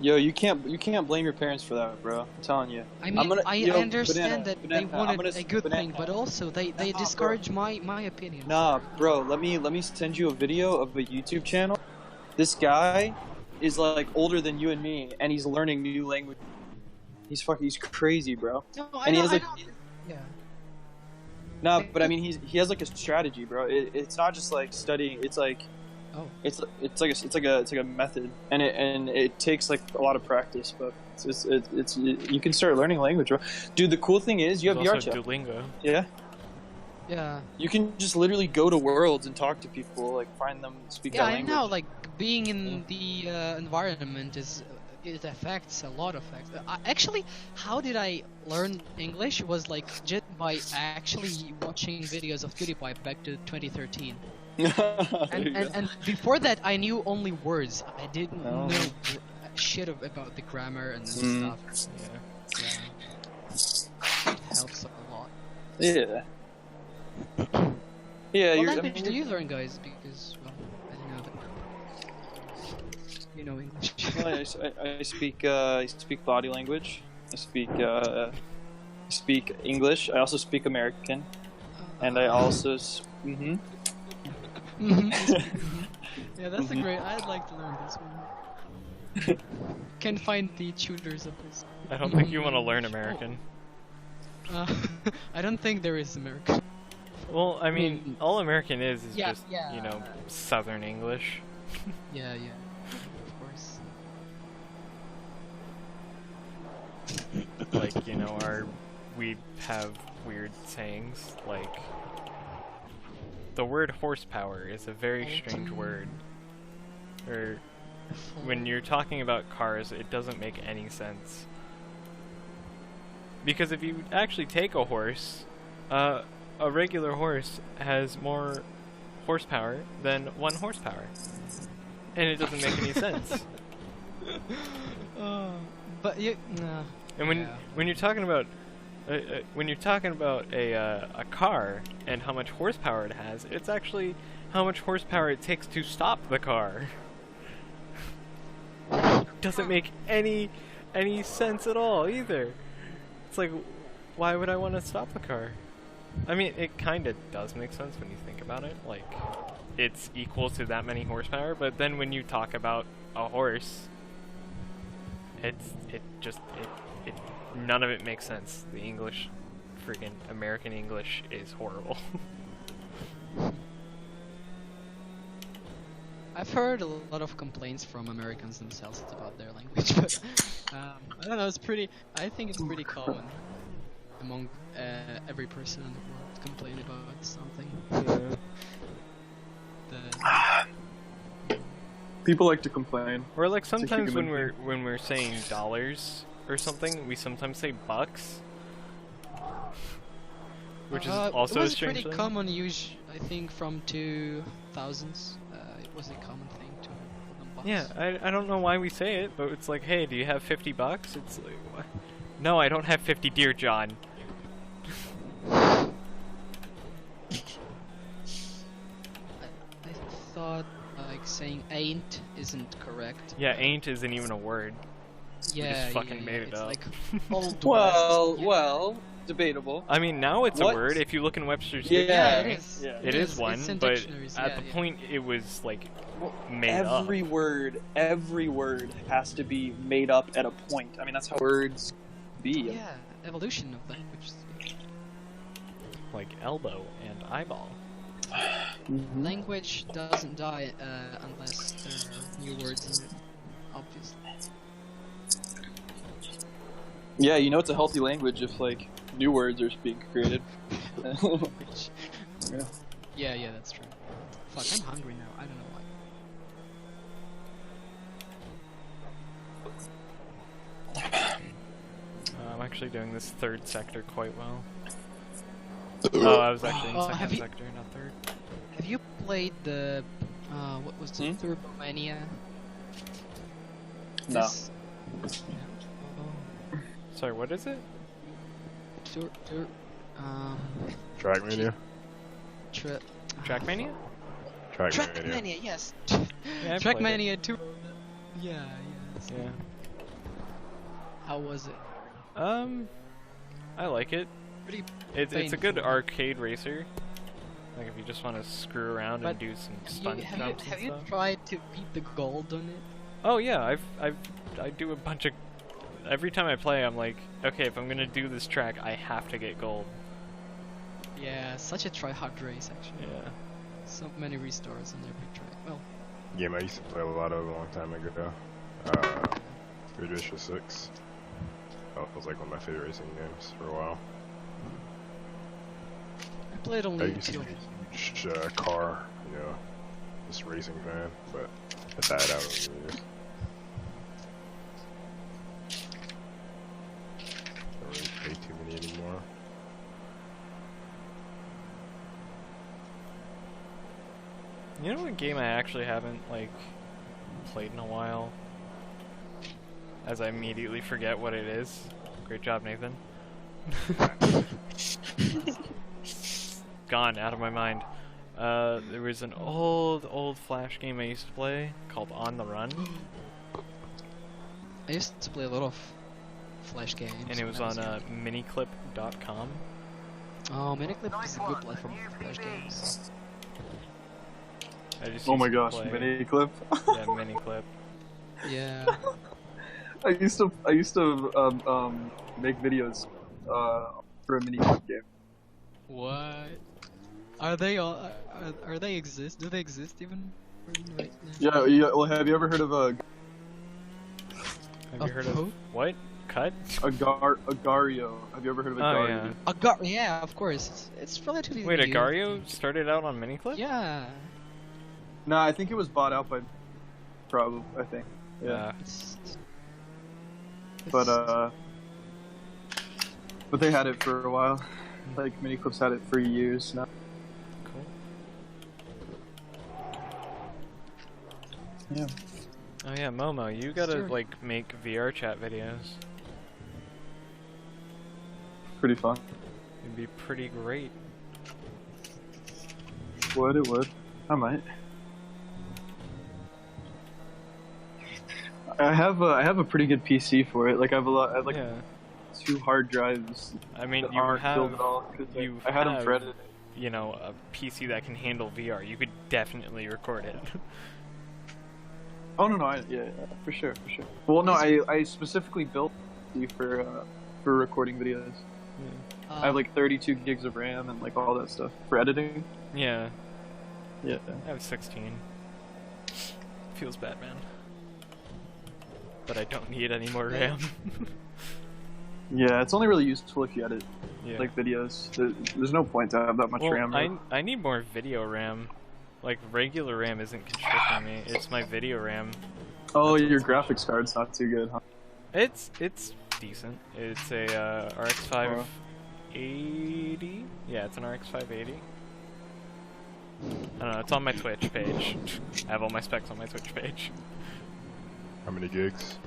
[SPEAKER 3] Yo, you can't blame your parents for that, bro. I'm telling you.
[SPEAKER 1] I mean, I understand that they wanted
[SPEAKER 3] a
[SPEAKER 1] a good thing, but also they discourage my opinion.
[SPEAKER 3] Nah, bro. Let me send you a video of a YouTube channel. This guy is like older than you and me, and he's learning new language. He's crazy, bro.
[SPEAKER 1] No,
[SPEAKER 3] and he has like,
[SPEAKER 1] yeah.
[SPEAKER 3] no, but I mean, he has like a strategy, bro. It's not just like studying. It's like,
[SPEAKER 1] oh,
[SPEAKER 3] it's like a method, and it takes like a lot of practice. But it's you can start learning language, bro. Dude, the cool thing is you have
[SPEAKER 2] There's also
[SPEAKER 3] VRChat.
[SPEAKER 2] Duolingo.
[SPEAKER 3] Yeah.
[SPEAKER 1] yeah.
[SPEAKER 3] You can just literally go to worlds and talk to people, like find them, speak
[SPEAKER 1] Yeah,
[SPEAKER 3] that
[SPEAKER 1] I
[SPEAKER 3] language.
[SPEAKER 1] know. Like being in the environment it affects a lot of facts. Actually, how did I learn English was like just by actually watching videos of PewDiePie back to 2013. And before that, I knew only words. I didn't know shit about the grammar and stuff. Yeah. It helps a lot.
[SPEAKER 3] Yeah. Yeah,
[SPEAKER 1] What
[SPEAKER 3] you're.
[SPEAKER 1] language do you learn, guys? Because, well, I didn't know that. You know English.
[SPEAKER 3] Well, I speak body language. I speak English. I also speak American, and I also.
[SPEAKER 1] Yeah, that's a great. I'd like to learn this one. Can find the tutors of this.
[SPEAKER 2] I don't think you want to learn American.
[SPEAKER 1] I don't think there is American.
[SPEAKER 2] Well, I mean, all American is
[SPEAKER 1] Yeah,
[SPEAKER 2] just,
[SPEAKER 1] yeah.
[SPEAKER 2] you know, Southern English.
[SPEAKER 1] Yeah, of course.
[SPEAKER 2] Like, you know, we have weird sayings, like, the word horsepower is a very strange word. Or, when you're talking about cars, it doesn't make any sense. Because if you actually take a horse, a regular horse has more horsepower than 1 horsepower. And it doesn't make any sense.
[SPEAKER 1] But you, nah.
[SPEAKER 2] And when you're talking about a car and how much horsepower it has, it's actually how much horsepower it takes to stop the car. Doesn't make any sense at all either. It's like, why would I want to stop the car? I mean, it kind of does make sense when you think about it. Like, it's equal to that many horsepower, but then when you talk about a horse, none of it makes sense. The English, freaking American English is horrible.
[SPEAKER 1] I've heard a lot of complaints from Americans themselves about their language, but I don't know. I think it's pretty common among every person in the world to complain about something.
[SPEAKER 3] People like to complain.
[SPEAKER 2] Or like sometimes when
[SPEAKER 3] human
[SPEAKER 2] we're saying dollars or something, we sometimes say bucks, which is also
[SPEAKER 1] it
[SPEAKER 2] a
[SPEAKER 1] was
[SPEAKER 2] strange
[SPEAKER 1] pretty
[SPEAKER 2] thing.
[SPEAKER 1] common. I think from 2000s, it was a common thing to call them bucks.
[SPEAKER 2] Yeah, I don't know why we say it, but it's like, hey, do you have 50 bucks? It's like, what? No, I don't have 50, dear John.
[SPEAKER 1] I thought like saying ain't isn't correct.
[SPEAKER 2] Yeah, ain't isn't even a word.
[SPEAKER 1] Yeah,
[SPEAKER 2] just fucking made it
[SPEAKER 1] it's
[SPEAKER 2] up.
[SPEAKER 1] Like old
[SPEAKER 3] Well,
[SPEAKER 1] West.
[SPEAKER 3] well, debatable.
[SPEAKER 2] I mean, now it's
[SPEAKER 3] What?
[SPEAKER 2] a word. If you look in Webster's
[SPEAKER 3] Yeah,
[SPEAKER 2] Dictionary,
[SPEAKER 1] it is.
[SPEAKER 3] yeah.
[SPEAKER 2] it is one,
[SPEAKER 1] It's in
[SPEAKER 2] but
[SPEAKER 1] dictionaries,
[SPEAKER 2] at
[SPEAKER 1] yeah,
[SPEAKER 2] the
[SPEAKER 1] yeah.
[SPEAKER 2] point it was like made up.
[SPEAKER 3] Every word has to be made up at a point. I mean, that's how words be.
[SPEAKER 1] Yeah, evolution of language.
[SPEAKER 2] Like elbow and eyeball.
[SPEAKER 1] Language doesn't die unless there are new words in it, obviously.
[SPEAKER 3] Yeah, you know it's a healthy language if like new words are being created.
[SPEAKER 1] Which,
[SPEAKER 3] Yeah.
[SPEAKER 1] yeah, that's true. Fuck, I'm hungry now. I don't know why.
[SPEAKER 2] actually doing this third sector quite well. Oh, I was actually in second sector, not third.
[SPEAKER 1] Have you played the what was the Turbomania?
[SPEAKER 3] No.
[SPEAKER 2] Sorry, what is it?
[SPEAKER 6] Trackmania?
[SPEAKER 2] Trackmania?
[SPEAKER 1] Trackmania, yes.
[SPEAKER 2] Yeah,
[SPEAKER 1] Trackmania 2. Yeah, yes.
[SPEAKER 2] Yeah.
[SPEAKER 1] How was it?
[SPEAKER 2] I like it.
[SPEAKER 1] Pretty
[SPEAKER 2] It's a good
[SPEAKER 1] painful.
[SPEAKER 2] arcade racer. Like if you just want to screw around and
[SPEAKER 1] But
[SPEAKER 2] do some stunt jumps
[SPEAKER 1] have
[SPEAKER 2] and
[SPEAKER 1] you
[SPEAKER 2] stuff.
[SPEAKER 1] tried to beat the gold on it?
[SPEAKER 2] Oh yeah, I do a bunch of. Every time I play, I'm like, okay, if I'm gonna do this track, I have to get gold.
[SPEAKER 1] Yeah, such a try-hard race actually.
[SPEAKER 2] Yeah.
[SPEAKER 1] So many restores on every track. Well,
[SPEAKER 6] Game I used to play a lot of a long time ago. Three-Dish 6. That was like one of my favorite racing games for a while.
[SPEAKER 1] I played
[SPEAKER 6] I
[SPEAKER 1] only
[SPEAKER 6] used to
[SPEAKER 1] two.
[SPEAKER 6] be a huge car, just racing fan, but I died out over the years. Don't really play too many anymore.
[SPEAKER 2] You know what game I actually haven't like played in a while? As I immediately forget what it is. Great job, Nathan. Gone out of my mind. There was an old Flash game I used to play called On the Run,
[SPEAKER 1] I used to play a lot of Flash games.
[SPEAKER 2] and it was
[SPEAKER 1] when I
[SPEAKER 2] on
[SPEAKER 1] younger.
[SPEAKER 2] miniclip.com.
[SPEAKER 1] Oh, Miniclip is a good platform for Flash games.
[SPEAKER 2] I just
[SPEAKER 3] Oh
[SPEAKER 2] used
[SPEAKER 3] my
[SPEAKER 2] to
[SPEAKER 3] gosh,
[SPEAKER 2] play-
[SPEAKER 3] mini clip.
[SPEAKER 2] Yeah, miniclip.
[SPEAKER 1] Yeah.
[SPEAKER 3] I used to make videos for a mini clip game.
[SPEAKER 1] What? Are they all? Are they exist? Do they exist even right now?
[SPEAKER 3] Yeah. Well, have you ever heard of
[SPEAKER 2] Have
[SPEAKER 1] Of
[SPEAKER 2] you heard
[SPEAKER 1] who?
[SPEAKER 2] of what? Cut?
[SPEAKER 3] Agario? Have you ever heard of
[SPEAKER 2] Oh
[SPEAKER 3] Agario?
[SPEAKER 2] yeah.
[SPEAKER 1] Yeah, of course. It's relatively
[SPEAKER 2] Wait,
[SPEAKER 1] new.
[SPEAKER 2] Agario started out on miniclip?
[SPEAKER 1] Yeah.
[SPEAKER 3] No, I think it was bought out by Probably. I think. Yeah.
[SPEAKER 1] It's,
[SPEAKER 3] But they had it for a while. Like Miniclips had it for years now.
[SPEAKER 2] Cool.
[SPEAKER 3] Yeah.
[SPEAKER 2] Oh yeah, Momo, you gotta
[SPEAKER 1] Sure.
[SPEAKER 2] like make VR chat videos.
[SPEAKER 3] Pretty fun.
[SPEAKER 2] It'd be pretty great.
[SPEAKER 3] It would. I might. I have a pretty good PC for it. Like I have like
[SPEAKER 2] Yeah.
[SPEAKER 3] 2 hard drives.
[SPEAKER 2] I mean,
[SPEAKER 3] that
[SPEAKER 2] you
[SPEAKER 3] aren't filled
[SPEAKER 2] have,
[SPEAKER 3] at all, 'cause
[SPEAKER 2] you
[SPEAKER 3] I had them
[SPEAKER 2] have,
[SPEAKER 3] threaded.
[SPEAKER 2] you know, a PC that can handle VR. You could definitely record it.
[SPEAKER 3] Oh no, yeah, for sure. Well, no, I specifically built it for recording videos. I have like 32 gigs of RAM and like all that stuff for editing.
[SPEAKER 2] Yeah,
[SPEAKER 3] Yeah.
[SPEAKER 2] I have 16. Feels bad, man. But I don't need any more RAM.
[SPEAKER 3] Yeah, it's only really useful if you edit
[SPEAKER 2] Yeah.
[SPEAKER 3] like videos. There's no point to have that much
[SPEAKER 2] Well,
[SPEAKER 3] RAM.
[SPEAKER 2] I need more video RAM. Like, regular RAM isn't constricting me. It's my video RAM.
[SPEAKER 3] Oh, your graphics card's not too good, huh?
[SPEAKER 2] It's decent. It's a RX 580. Yeah, it's an RX 580. I don't know. It's on my Twitch page. I have all my specs on my Twitch page.
[SPEAKER 6] How many gigs?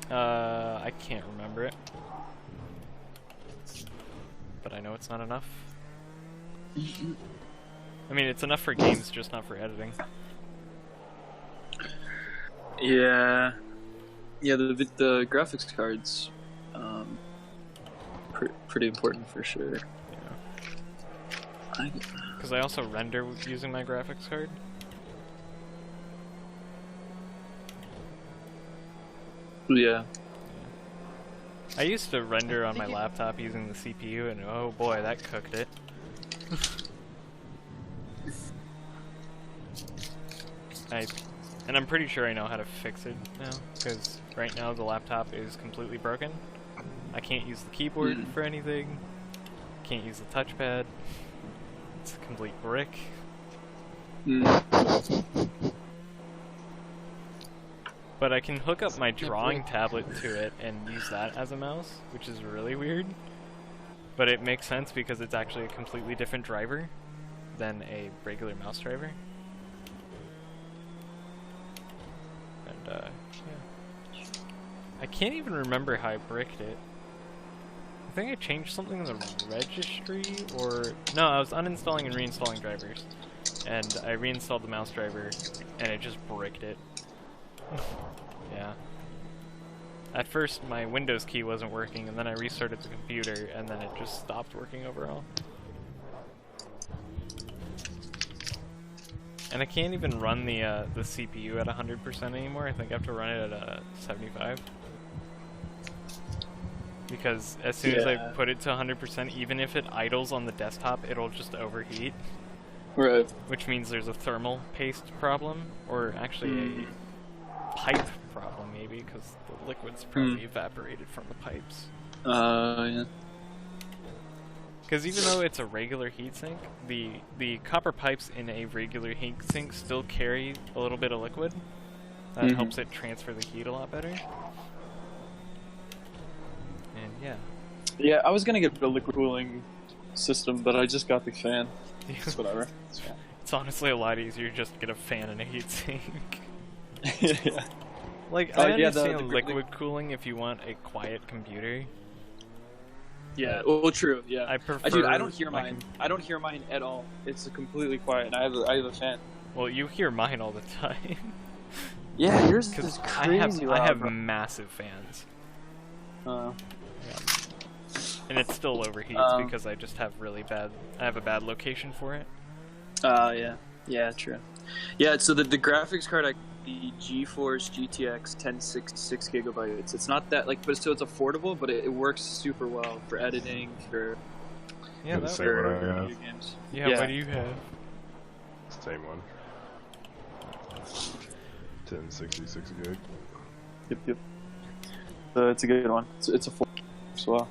[SPEAKER 2] I can't remember it, but I know it's not enough. I mean, it's enough for games, just not for editing.
[SPEAKER 3] Yeah. Yeah, the graphics cards, pretty important for sure.
[SPEAKER 2] Yeah. Because I also render using my graphics card.
[SPEAKER 3] Yeah.
[SPEAKER 2] I used to render on my laptop using the CPU, and oh boy, that cooked it. And I'm pretty sure I know how to fix it now, because right now the laptop is completely broken. I can't use the keyboard for anything. Can't use the touchpad. It's a complete brick. But I can hook up my drawing tablet to it and use that as a mouse, which is really weird. But it makes sense because it's actually a completely different driver than a regular mouse driver. And yeah. I can't even remember how I bricked it. I think I changed something in the registry, or no, I was uninstalling and reinstalling drivers. And I reinstalled the mouse driver, and it just bricked it. Yeah. At first, my Windows key wasn't working, and then I restarted the computer, and then it just stopped working overall. And I can't even run the CPU at 100% anymore. I think I have to run it at 75. Because as soon as I put it to 100%, even if it idles on the desktop, it'll just overheat.
[SPEAKER 3] Right.
[SPEAKER 2] Which means there's a thermal paste problem, or actually a pipe problem maybe, because the liquid's probably evaporated from the pipes.
[SPEAKER 3] Yeah.
[SPEAKER 2] Because even though it's a regular heatsink, the copper pipes in a regular heatsink still carry a little bit of liquid. That helps it transfer the heat a lot better. And yeah.
[SPEAKER 3] Yeah, I was gonna get the liquid cooling system, but I just got the fan. It's whatever. It's fine.
[SPEAKER 2] It's honestly a lot easier just to get a fan and a heatsink.
[SPEAKER 3] Yeah.
[SPEAKER 2] Like, I understand liquid cooling if you want a quiet computer.
[SPEAKER 3] Yeah, well, true. Yeah.
[SPEAKER 2] I prefer.
[SPEAKER 3] Dude, I don't hear mine. I don't hear mine at all. It's completely quiet, and I have a fan.
[SPEAKER 2] Well, you hear mine all the time.
[SPEAKER 3] Yeah, yours is crazy.
[SPEAKER 2] I have massive fans.
[SPEAKER 3] Yeah.
[SPEAKER 2] And it still overheats because I just have I have a bad location for it.
[SPEAKER 3] Yeah. Yeah, true. Yeah, so the graphics card, the GeForce GTX 1066 gigabytes. It's not that, like, but so it's affordable, but it works super well for editing, for
[SPEAKER 6] video
[SPEAKER 3] games.
[SPEAKER 2] Yeah, what do you have?
[SPEAKER 6] Same one. 1066 gig.
[SPEAKER 3] Yep. So it's a good one. It's a 4 as well.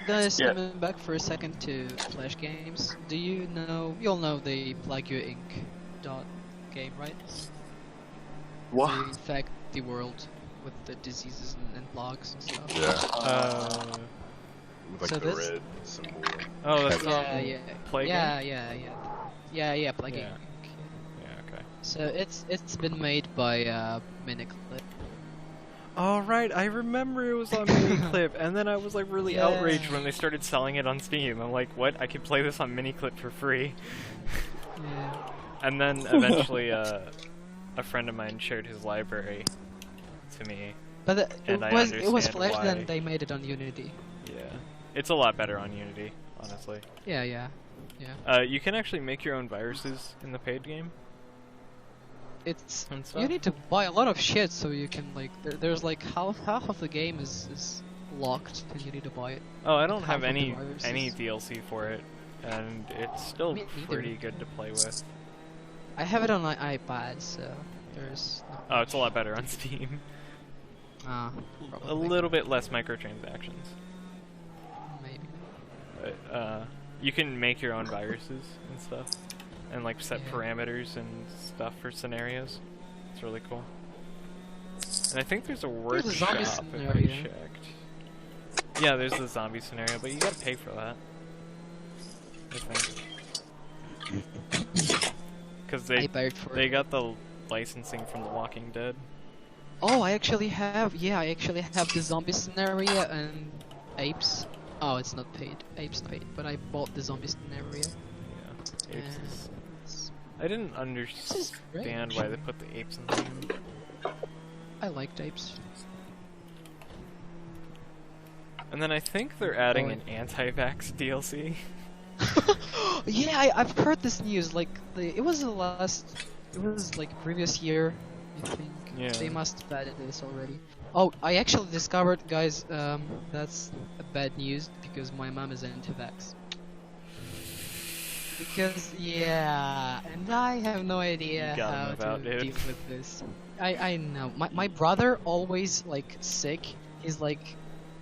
[SPEAKER 1] Guys, coming back for a second to Flash games. Do you know? You'll know the Plague You Inc. game, right?
[SPEAKER 3] What?
[SPEAKER 1] To infect the world with the diseases and plagues and stuff.
[SPEAKER 6] Yeah. With like the red symbol.
[SPEAKER 2] Oh, that's
[SPEAKER 1] Plague
[SPEAKER 2] Inc?
[SPEAKER 1] Yeah, Plague Inc.
[SPEAKER 2] Yeah, okay.
[SPEAKER 1] So it's been made by Miniclip.
[SPEAKER 2] Oh right, I remember it was on Miniclip, and then I was like really outraged when they started selling it on Steam. I'm like, what? I could play this on Miniclip for free.
[SPEAKER 1] Yeah.
[SPEAKER 2] And then eventually, a friend of mine shared his library to me.
[SPEAKER 1] But it was Flash,
[SPEAKER 2] why.
[SPEAKER 1] then they made it on Unity.
[SPEAKER 2] Yeah, it's a lot better on Unity, honestly.
[SPEAKER 1] Yeah.
[SPEAKER 2] You can actually make your own viruses in the paid game.
[SPEAKER 1] You need to buy a lot of shit so you can, like, there's like half of the game is locked and you need to buy it.
[SPEAKER 2] Oh, I don't have any DLC for it, and it's still pretty good to play with.
[SPEAKER 1] I have it on my iPad, so there's
[SPEAKER 2] Oh, it's a lot better on Steam. A little bit less microtransactions.
[SPEAKER 1] Maybe.
[SPEAKER 2] But, you can make your own viruses and stuff. And like set parameters and stuff for scenarios. It's really cool. And I think there's a workshop if I checked. Yeah, there's the zombie scenario, but you gotta pay for that. I think. Because they got the licensing from The Walking Dead.
[SPEAKER 1] Oh, I actually have the zombie scenario and Apes. Oh, it's not paid. Apes not paid, but I bought the zombie scenario.
[SPEAKER 2] Yeah, Apes is... I didn't understand why they put the apes in the game.
[SPEAKER 1] I liked apes.
[SPEAKER 2] And then I think they're adding an anti-vax DLC.
[SPEAKER 1] Yeah, I've heard this news. Like, it was like previous year, I think.
[SPEAKER 2] Yeah.
[SPEAKER 1] They must have added this already. Oh, I actually discovered, guys, that's a bad news because my mom is anti-vax. Because, and I have no idea how to deal with this. I know. My brother always, like, sick. He's like,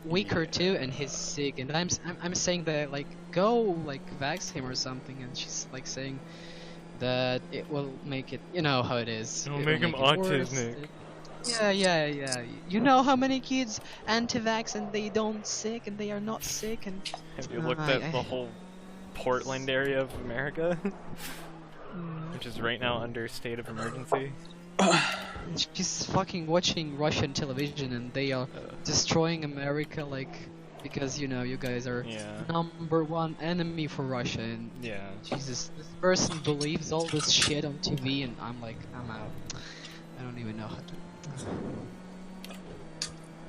[SPEAKER 1] week or two and he's sick, and I'm saying that like go like vax him or something, and she's like saying that it will make it, you know how it is.
[SPEAKER 2] It'll
[SPEAKER 1] It
[SPEAKER 2] make him
[SPEAKER 1] it worse.
[SPEAKER 2] autistic.
[SPEAKER 1] Yeah. You know how many kids anti-vax and they don't sick and they are not sick and.
[SPEAKER 2] Have you looked at the whole Portland area of America? Which is right now under state of emergency.
[SPEAKER 1] She's fucking watching Russian television and they are destroying America, like, because you know you guys are #1 enemy for Russia, and
[SPEAKER 2] Yeah.
[SPEAKER 1] Jesus, this person believes all this shit on TV, and I'm like, I'm out. I don't even know how to.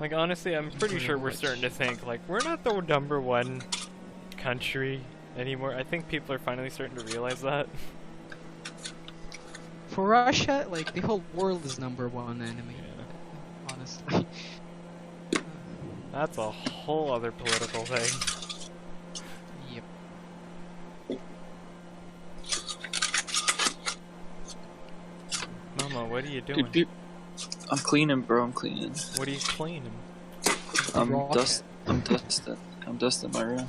[SPEAKER 2] Like, honestly, I'm pretty sure we're starting to think, like, we're not the #1 country anymore. I think people are finally starting to realize that.
[SPEAKER 1] For Russia, like, the whole world is #1 enemy.
[SPEAKER 2] Yeah.
[SPEAKER 1] Honestly.
[SPEAKER 2] That's a whole other political thing.
[SPEAKER 1] Yep.
[SPEAKER 2] Mama, what are you doing?
[SPEAKER 3] Dude, I'm cleaning, bro. I'm cleaning.
[SPEAKER 2] What are you cleaning?
[SPEAKER 3] I'm
[SPEAKER 1] Rocket.
[SPEAKER 3] dusting my room.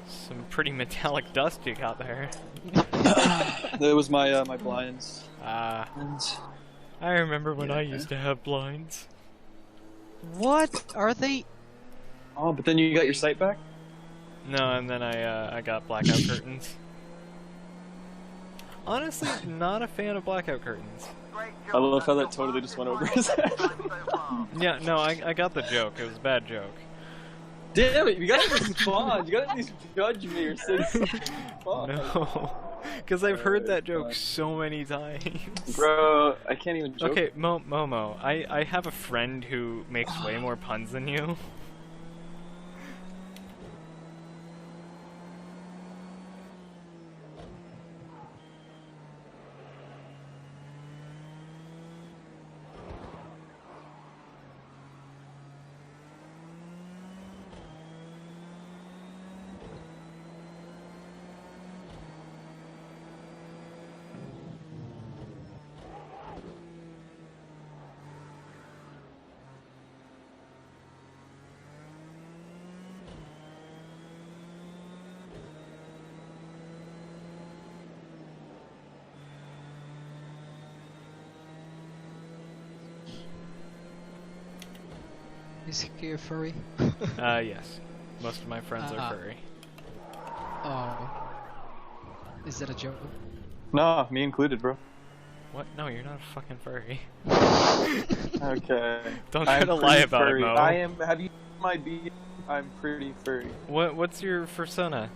[SPEAKER 2] Some pretty metallic dust you got there.
[SPEAKER 3] That was my my blinds.
[SPEAKER 2] Ah,
[SPEAKER 3] And
[SPEAKER 2] I remember when I used to have blinds.
[SPEAKER 1] What are they?
[SPEAKER 3] oh, but then you got your sight back.
[SPEAKER 2] No, and then I got blackout curtains. Honestly, not a fan of blackout curtains.
[SPEAKER 3] I love how that totally just went over his head.
[SPEAKER 2] Yeah, no, I got the joke. It was a bad joke.
[SPEAKER 3] Damn it! You gotta respond. You gotta at least judge me or say something.
[SPEAKER 2] No, because I've heard that joke so many times.
[SPEAKER 3] Bro, I can't even joke.
[SPEAKER 2] Okay, Momo, I have a friend who makes way more puns than you.
[SPEAKER 1] Is he a furry?
[SPEAKER 2] Yes. Most of my friends are furry.
[SPEAKER 1] Oh. Is that a joke?
[SPEAKER 3] Nah, me included, bro.
[SPEAKER 2] What? No, you're not a fucking furry.
[SPEAKER 3] Okay.
[SPEAKER 2] Don't try to lie about
[SPEAKER 3] furry.
[SPEAKER 2] it, Mo.
[SPEAKER 3] I am. Have you seen my beard? I'm pretty furry.
[SPEAKER 2] What's your persona?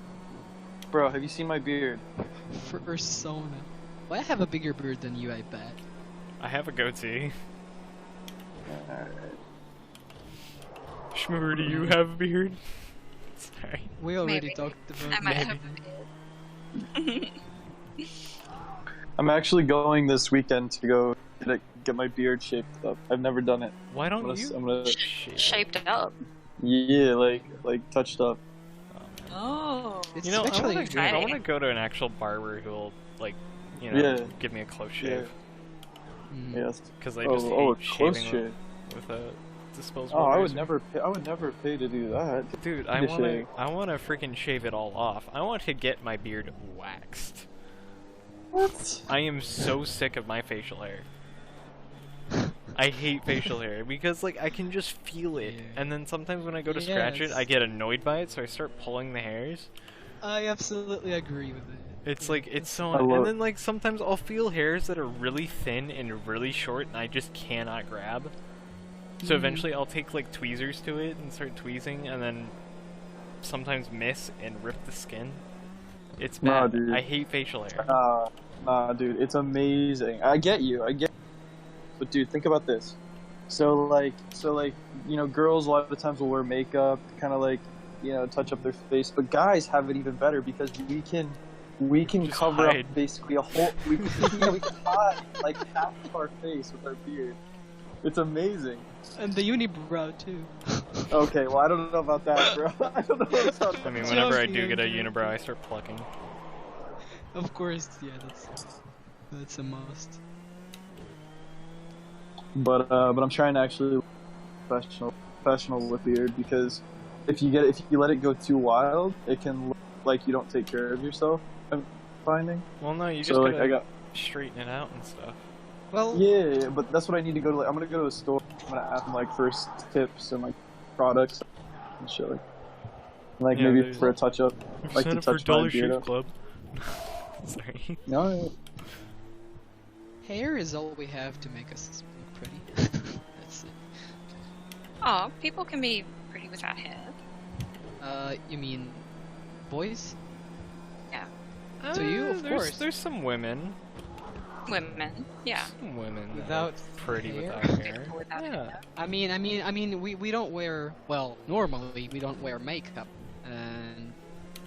[SPEAKER 3] Bro, have you seen my beard?
[SPEAKER 1] Persona. Well, I have a bigger beard than you, I bet.
[SPEAKER 2] I have a goatee.
[SPEAKER 3] Alright.
[SPEAKER 2] Shmur, do you have a beard? Sorry.
[SPEAKER 1] We already
[SPEAKER 5] Maybe.
[SPEAKER 1] talked
[SPEAKER 5] I
[SPEAKER 1] about
[SPEAKER 5] might
[SPEAKER 1] that.
[SPEAKER 5] have a beard.
[SPEAKER 3] I'm actually going this weekend to go get my beard shaped up. I've never done it.
[SPEAKER 2] Why don't
[SPEAKER 3] I'm
[SPEAKER 2] you?
[SPEAKER 3] gonna
[SPEAKER 5] Shaped up.
[SPEAKER 3] yeah, like touched up.
[SPEAKER 5] Oh.
[SPEAKER 1] It's
[SPEAKER 2] You know,
[SPEAKER 1] actually
[SPEAKER 5] exciting.
[SPEAKER 2] I want to go to an actual barber who'll, like, you know,
[SPEAKER 3] Yeah.
[SPEAKER 2] give me a close shave.
[SPEAKER 1] Mm.
[SPEAKER 3] Yes.
[SPEAKER 2] Because I
[SPEAKER 3] Oh,
[SPEAKER 2] just
[SPEAKER 3] a
[SPEAKER 2] hate
[SPEAKER 3] close
[SPEAKER 2] shaving
[SPEAKER 3] shave.
[SPEAKER 2] with a disposable
[SPEAKER 3] Oh, I would
[SPEAKER 2] razor.
[SPEAKER 3] never pay. I would never pay to do that.
[SPEAKER 2] Dude,
[SPEAKER 3] Need a shave.
[SPEAKER 2] I want to freaking shave it all off. I want to get my beard waxed.
[SPEAKER 3] What?
[SPEAKER 2] I am so sick of my facial hair. I hate facial hair because, like, I can just feel it,
[SPEAKER 1] Yeah.
[SPEAKER 2] and then sometimes when I go to scratch it,
[SPEAKER 1] Yes.
[SPEAKER 2] I get annoyed by it, so I start pulling the hairs.
[SPEAKER 1] I absolutely agree with it.
[SPEAKER 2] It's like, it's so,
[SPEAKER 3] I love-
[SPEAKER 2] and then, like, sometimes I'll feel hairs that are really thin and really short, and I just cannot grab. So
[SPEAKER 1] Mhm.
[SPEAKER 2] eventually I'll take, like, tweezers to it and start tweezing, and then sometimes miss and rip the skin. It's
[SPEAKER 3] Nah,
[SPEAKER 2] bad.
[SPEAKER 3] dude.
[SPEAKER 2] I hate facial hair.
[SPEAKER 3] Nah, dude, it's amazing. I get you. But dude, think about this. So like, you know, girls a lot of the times will wear makeup, kind of like, you know, touch up their face. But guys have it even better because we can
[SPEAKER 2] Just
[SPEAKER 3] cover
[SPEAKER 2] hide.
[SPEAKER 3] up basically a whole. We can hide like half of our face with our beard. It's amazing.
[SPEAKER 1] And the unibrow too.
[SPEAKER 3] Okay, well I don't know about that, bro. I don't know about that.
[SPEAKER 2] I mean, whenever I do
[SPEAKER 1] Joking,
[SPEAKER 2] get a
[SPEAKER 1] I'm joking.
[SPEAKER 2] unibrow, I start plucking.
[SPEAKER 1] Of course, yeah, that's a must.
[SPEAKER 3] But I'm trying to actually professional with beard, because if you let it go too wild, it can look like you don't take care of yourself. I'm finding.
[SPEAKER 2] Well, no, you just
[SPEAKER 3] So,
[SPEAKER 2] gotta
[SPEAKER 3] like,
[SPEAKER 2] straighten it out and stuff.
[SPEAKER 1] Well,
[SPEAKER 3] Yeah, but that's what I need to go to. Like, I'm gonna go to a store. I'm gonna ask them like first tips and like products and shit. Like
[SPEAKER 2] Yeah,
[SPEAKER 3] maybe
[SPEAKER 2] there's-
[SPEAKER 3] for a touch up, like to touch my beard up.
[SPEAKER 2] Club. Sorry.
[SPEAKER 3] No,
[SPEAKER 1] hair is all we have to make us look pretty. That's it.
[SPEAKER 5] Oh, people can be pretty without hair.
[SPEAKER 1] You mean boys?
[SPEAKER 5] Yeah.
[SPEAKER 1] To you, of course.
[SPEAKER 2] There's some women.
[SPEAKER 5] Women, yeah.
[SPEAKER 2] Some women that
[SPEAKER 1] Without
[SPEAKER 2] are pretty
[SPEAKER 1] hair?
[SPEAKER 2] without hair.
[SPEAKER 5] People without
[SPEAKER 2] Yeah.
[SPEAKER 5] hair.
[SPEAKER 1] I mean, we don't wear, well, normally we don't wear makeup, and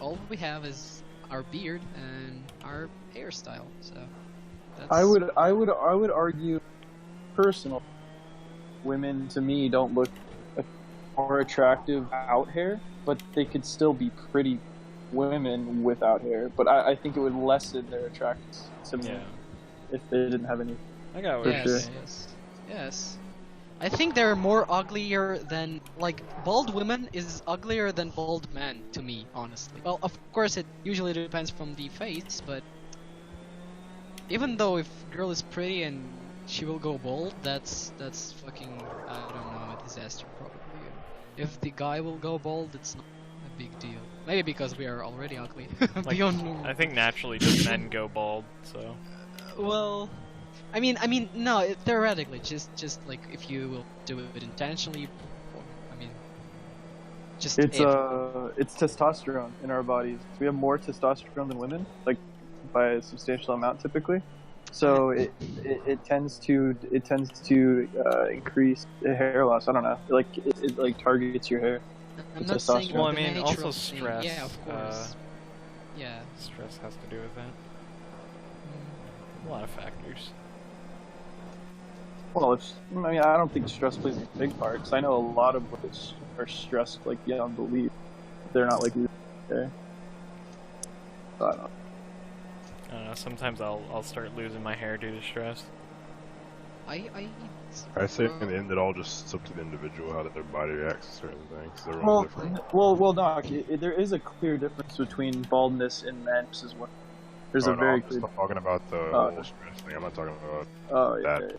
[SPEAKER 1] all we have is our beard and our hairstyle. So that's...
[SPEAKER 3] I would argue, personal women to me don't look more attractive without hair, but they could still be pretty women without hair. But I think it would lessen their attractiveness to me
[SPEAKER 2] Yeah.
[SPEAKER 3] if they didn't have any.
[SPEAKER 2] I got what
[SPEAKER 3] For
[SPEAKER 2] you're
[SPEAKER 3] sure.
[SPEAKER 2] saying.
[SPEAKER 1] Yes. I think they're more uglier than, like, bald women is uglier than bald men to me, honestly. Well, of course it usually depends from the face, but even though if girl is pretty and she will go bald, that's fucking, I don't know, a disaster probably. If the guy will go bald, it's not a big deal. Maybe because we are already ugly.
[SPEAKER 2] Like,
[SPEAKER 1] Beyond normal.
[SPEAKER 2] I think naturally just men go bald, so.
[SPEAKER 1] Well, I mean, no. Theoretically, just like if you will do it intentionally, or, I mean, just
[SPEAKER 3] It's
[SPEAKER 1] if.
[SPEAKER 3] it's testosterone in our bodies. We have more testosterone than women, like by a substantial amount typically. So it tends to increase hair loss. I don't know, like it like targets your hair.
[SPEAKER 1] I'm
[SPEAKER 3] it's
[SPEAKER 1] not saying
[SPEAKER 3] testosterone.
[SPEAKER 2] Well, I
[SPEAKER 1] the
[SPEAKER 2] mean,
[SPEAKER 1] natural
[SPEAKER 2] also
[SPEAKER 1] thing.
[SPEAKER 2] stress,
[SPEAKER 1] Yeah, of course. Yeah.
[SPEAKER 2] Stress has to do with that. A lot of factors.
[SPEAKER 3] Well, I don't think stress plays a big part, because I know a lot of boys are stressed like beyond belief. They're not like okay. So I don't know.
[SPEAKER 2] I don't know, sometimes I'll start losing my hair due to stress.
[SPEAKER 6] I say in the end it all just up to the individual how their body reacts to certain things. Everyone's
[SPEAKER 3] Well,
[SPEAKER 6] different.
[SPEAKER 3] well, Doc, there is a clear difference between baldness in men versus women. There's
[SPEAKER 6] Oh,
[SPEAKER 3] a
[SPEAKER 6] no,
[SPEAKER 3] very
[SPEAKER 6] I'm
[SPEAKER 3] clear.
[SPEAKER 6] just talking about the whole stress thing. I'm not talking about
[SPEAKER 3] Oh, yeah.
[SPEAKER 6] that.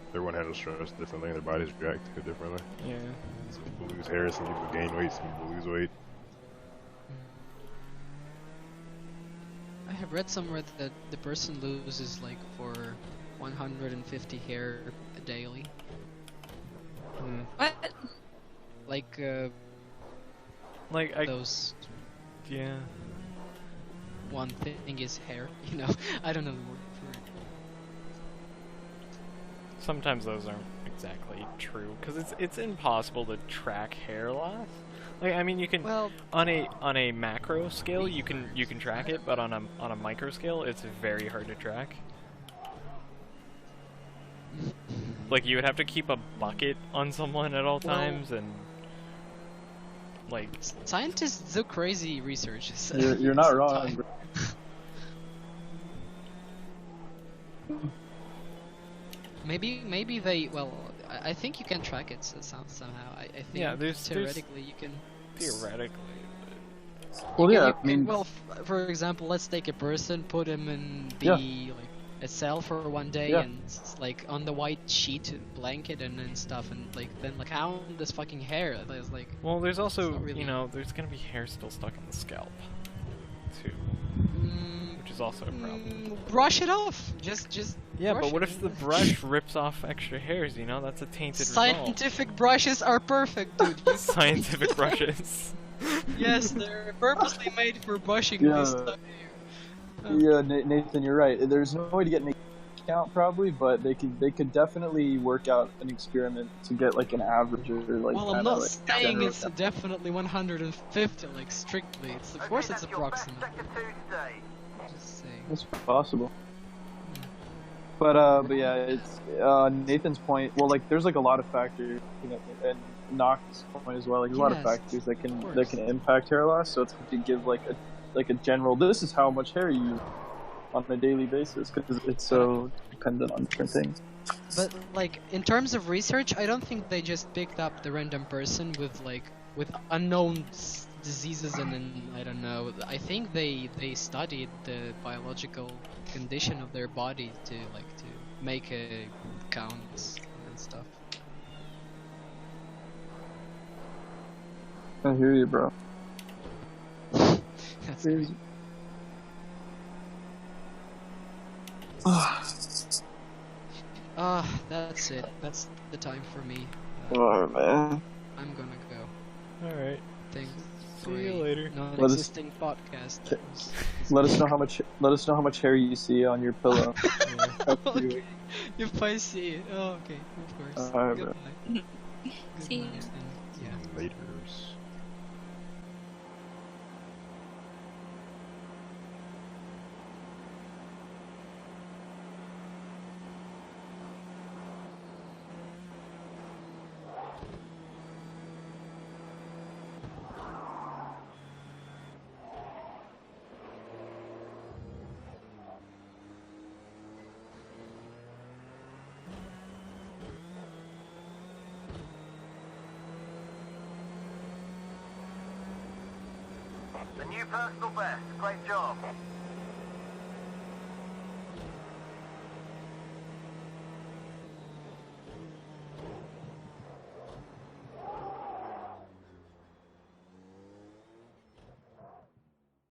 [SPEAKER 6] Everyone handles stress differently and their bodies react to it differently.
[SPEAKER 2] Yeah.
[SPEAKER 6] Some people lose hair, some people gain weight, some people lose weight.
[SPEAKER 1] I have read somewhere that the person loses like for 150 hair daily.
[SPEAKER 2] Hmm.
[SPEAKER 5] What?
[SPEAKER 1] Like
[SPEAKER 2] Like,
[SPEAKER 1] those
[SPEAKER 2] yeah.
[SPEAKER 1] one thing is hair. You know, I don't know the word for it.
[SPEAKER 2] Sometimes those aren't exactly true, because it's impossible to track hair loss. Like, I mean, you can
[SPEAKER 1] Well,
[SPEAKER 2] on a macro scale you can track it, but on a micro scale it's very hard to track. Like, you would have to keep a bucket on someone at all
[SPEAKER 1] Well-
[SPEAKER 2] times, and like,
[SPEAKER 1] scientists do crazy research. So
[SPEAKER 3] You're not
[SPEAKER 1] it's
[SPEAKER 3] wrong.
[SPEAKER 1] time.
[SPEAKER 3] Bro.
[SPEAKER 1] Maybe they. Well, I think you can track it somehow. I think
[SPEAKER 2] Yeah, there's-
[SPEAKER 1] theoretically you can.
[SPEAKER 2] theoretically.
[SPEAKER 3] Well,
[SPEAKER 1] you
[SPEAKER 3] yeah,
[SPEAKER 1] can-
[SPEAKER 3] I mean,
[SPEAKER 1] well, for example, let's take a person, put him in the
[SPEAKER 3] Yeah.
[SPEAKER 1] like a cell for one day,
[SPEAKER 3] Yeah.
[SPEAKER 1] and like on the white sheet blanket and stuff, and like then like count this fucking hair. There's like.
[SPEAKER 2] Well, there's also,
[SPEAKER 1] not really-
[SPEAKER 2] you know, there's gonna be hair still stuck in the scalp, too, which is also a problem.
[SPEAKER 1] Brush it off. Just.
[SPEAKER 2] Yeah,
[SPEAKER 1] brush
[SPEAKER 2] but what
[SPEAKER 1] it.
[SPEAKER 2] if the brush rips off extra hairs? You know, that's a tainted result.
[SPEAKER 1] Scientific brushes are perfect, dude. You-
[SPEAKER 2] Scientific brushes.
[SPEAKER 1] Yes, they're purposely made for brushing
[SPEAKER 3] Yeah.
[SPEAKER 1] this stuff.
[SPEAKER 3] yeah, Nathan, you're right. There's no way to get an count probably, but they could definitely work out an experiment to get like an average or like.
[SPEAKER 1] Well, I'm
[SPEAKER 3] kinda,
[SPEAKER 1] not
[SPEAKER 3] like,
[SPEAKER 1] saying
[SPEAKER 3] general
[SPEAKER 1] it's
[SPEAKER 3] count.
[SPEAKER 1] definitely 150, like strictly. It's of course it's
[SPEAKER 4] That's your best
[SPEAKER 1] approximate.
[SPEAKER 4] sector 2 today.
[SPEAKER 1] Just saying.
[SPEAKER 3] It's possible. But yeah, it's Nathan's point. Well, like there's like a lot of factors, you know, and Nox's point as well. Like there's a lot of
[SPEAKER 1] Yes,
[SPEAKER 3] factors that
[SPEAKER 1] of
[SPEAKER 3] can impact hair loss. So it's hard to give like a general. This is how much hair you use on a daily basis because it's so dependent on different things.
[SPEAKER 1] But like in terms of research, I don't think they just picked up the random person with unknown diseases and then I don't know. I think they studied the biological condition of their body to make a counts and stuff.
[SPEAKER 3] I hear you, bro.
[SPEAKER 1] That's great. That's it. That's the time for me.
[SPEAKER 3] Alright, man.
[SPEAKER 1] I'm gonna go.
[SPEAKER 2] Alright.
[SPEAKER 1] Thanks.
[SPEAKER 2] See you later.
[SPEAKER 1] Non-existing podcast.
[SPEAKER 3] Let us know how much. Let us know how much hair you see on your pillow.
[SPEAKER 1] Okay. If I see it. Oh, okay. Of course.
[SPEAKER 3] Alright, bro.
[SPEAKER 1] Goodbye.
[SPEAKER 5] See you.
[SPEAKER 1] Goodbye, and yeah.
[SPEAKER 6] Laters.
[SPEAKER 4] The new personal best. Great job.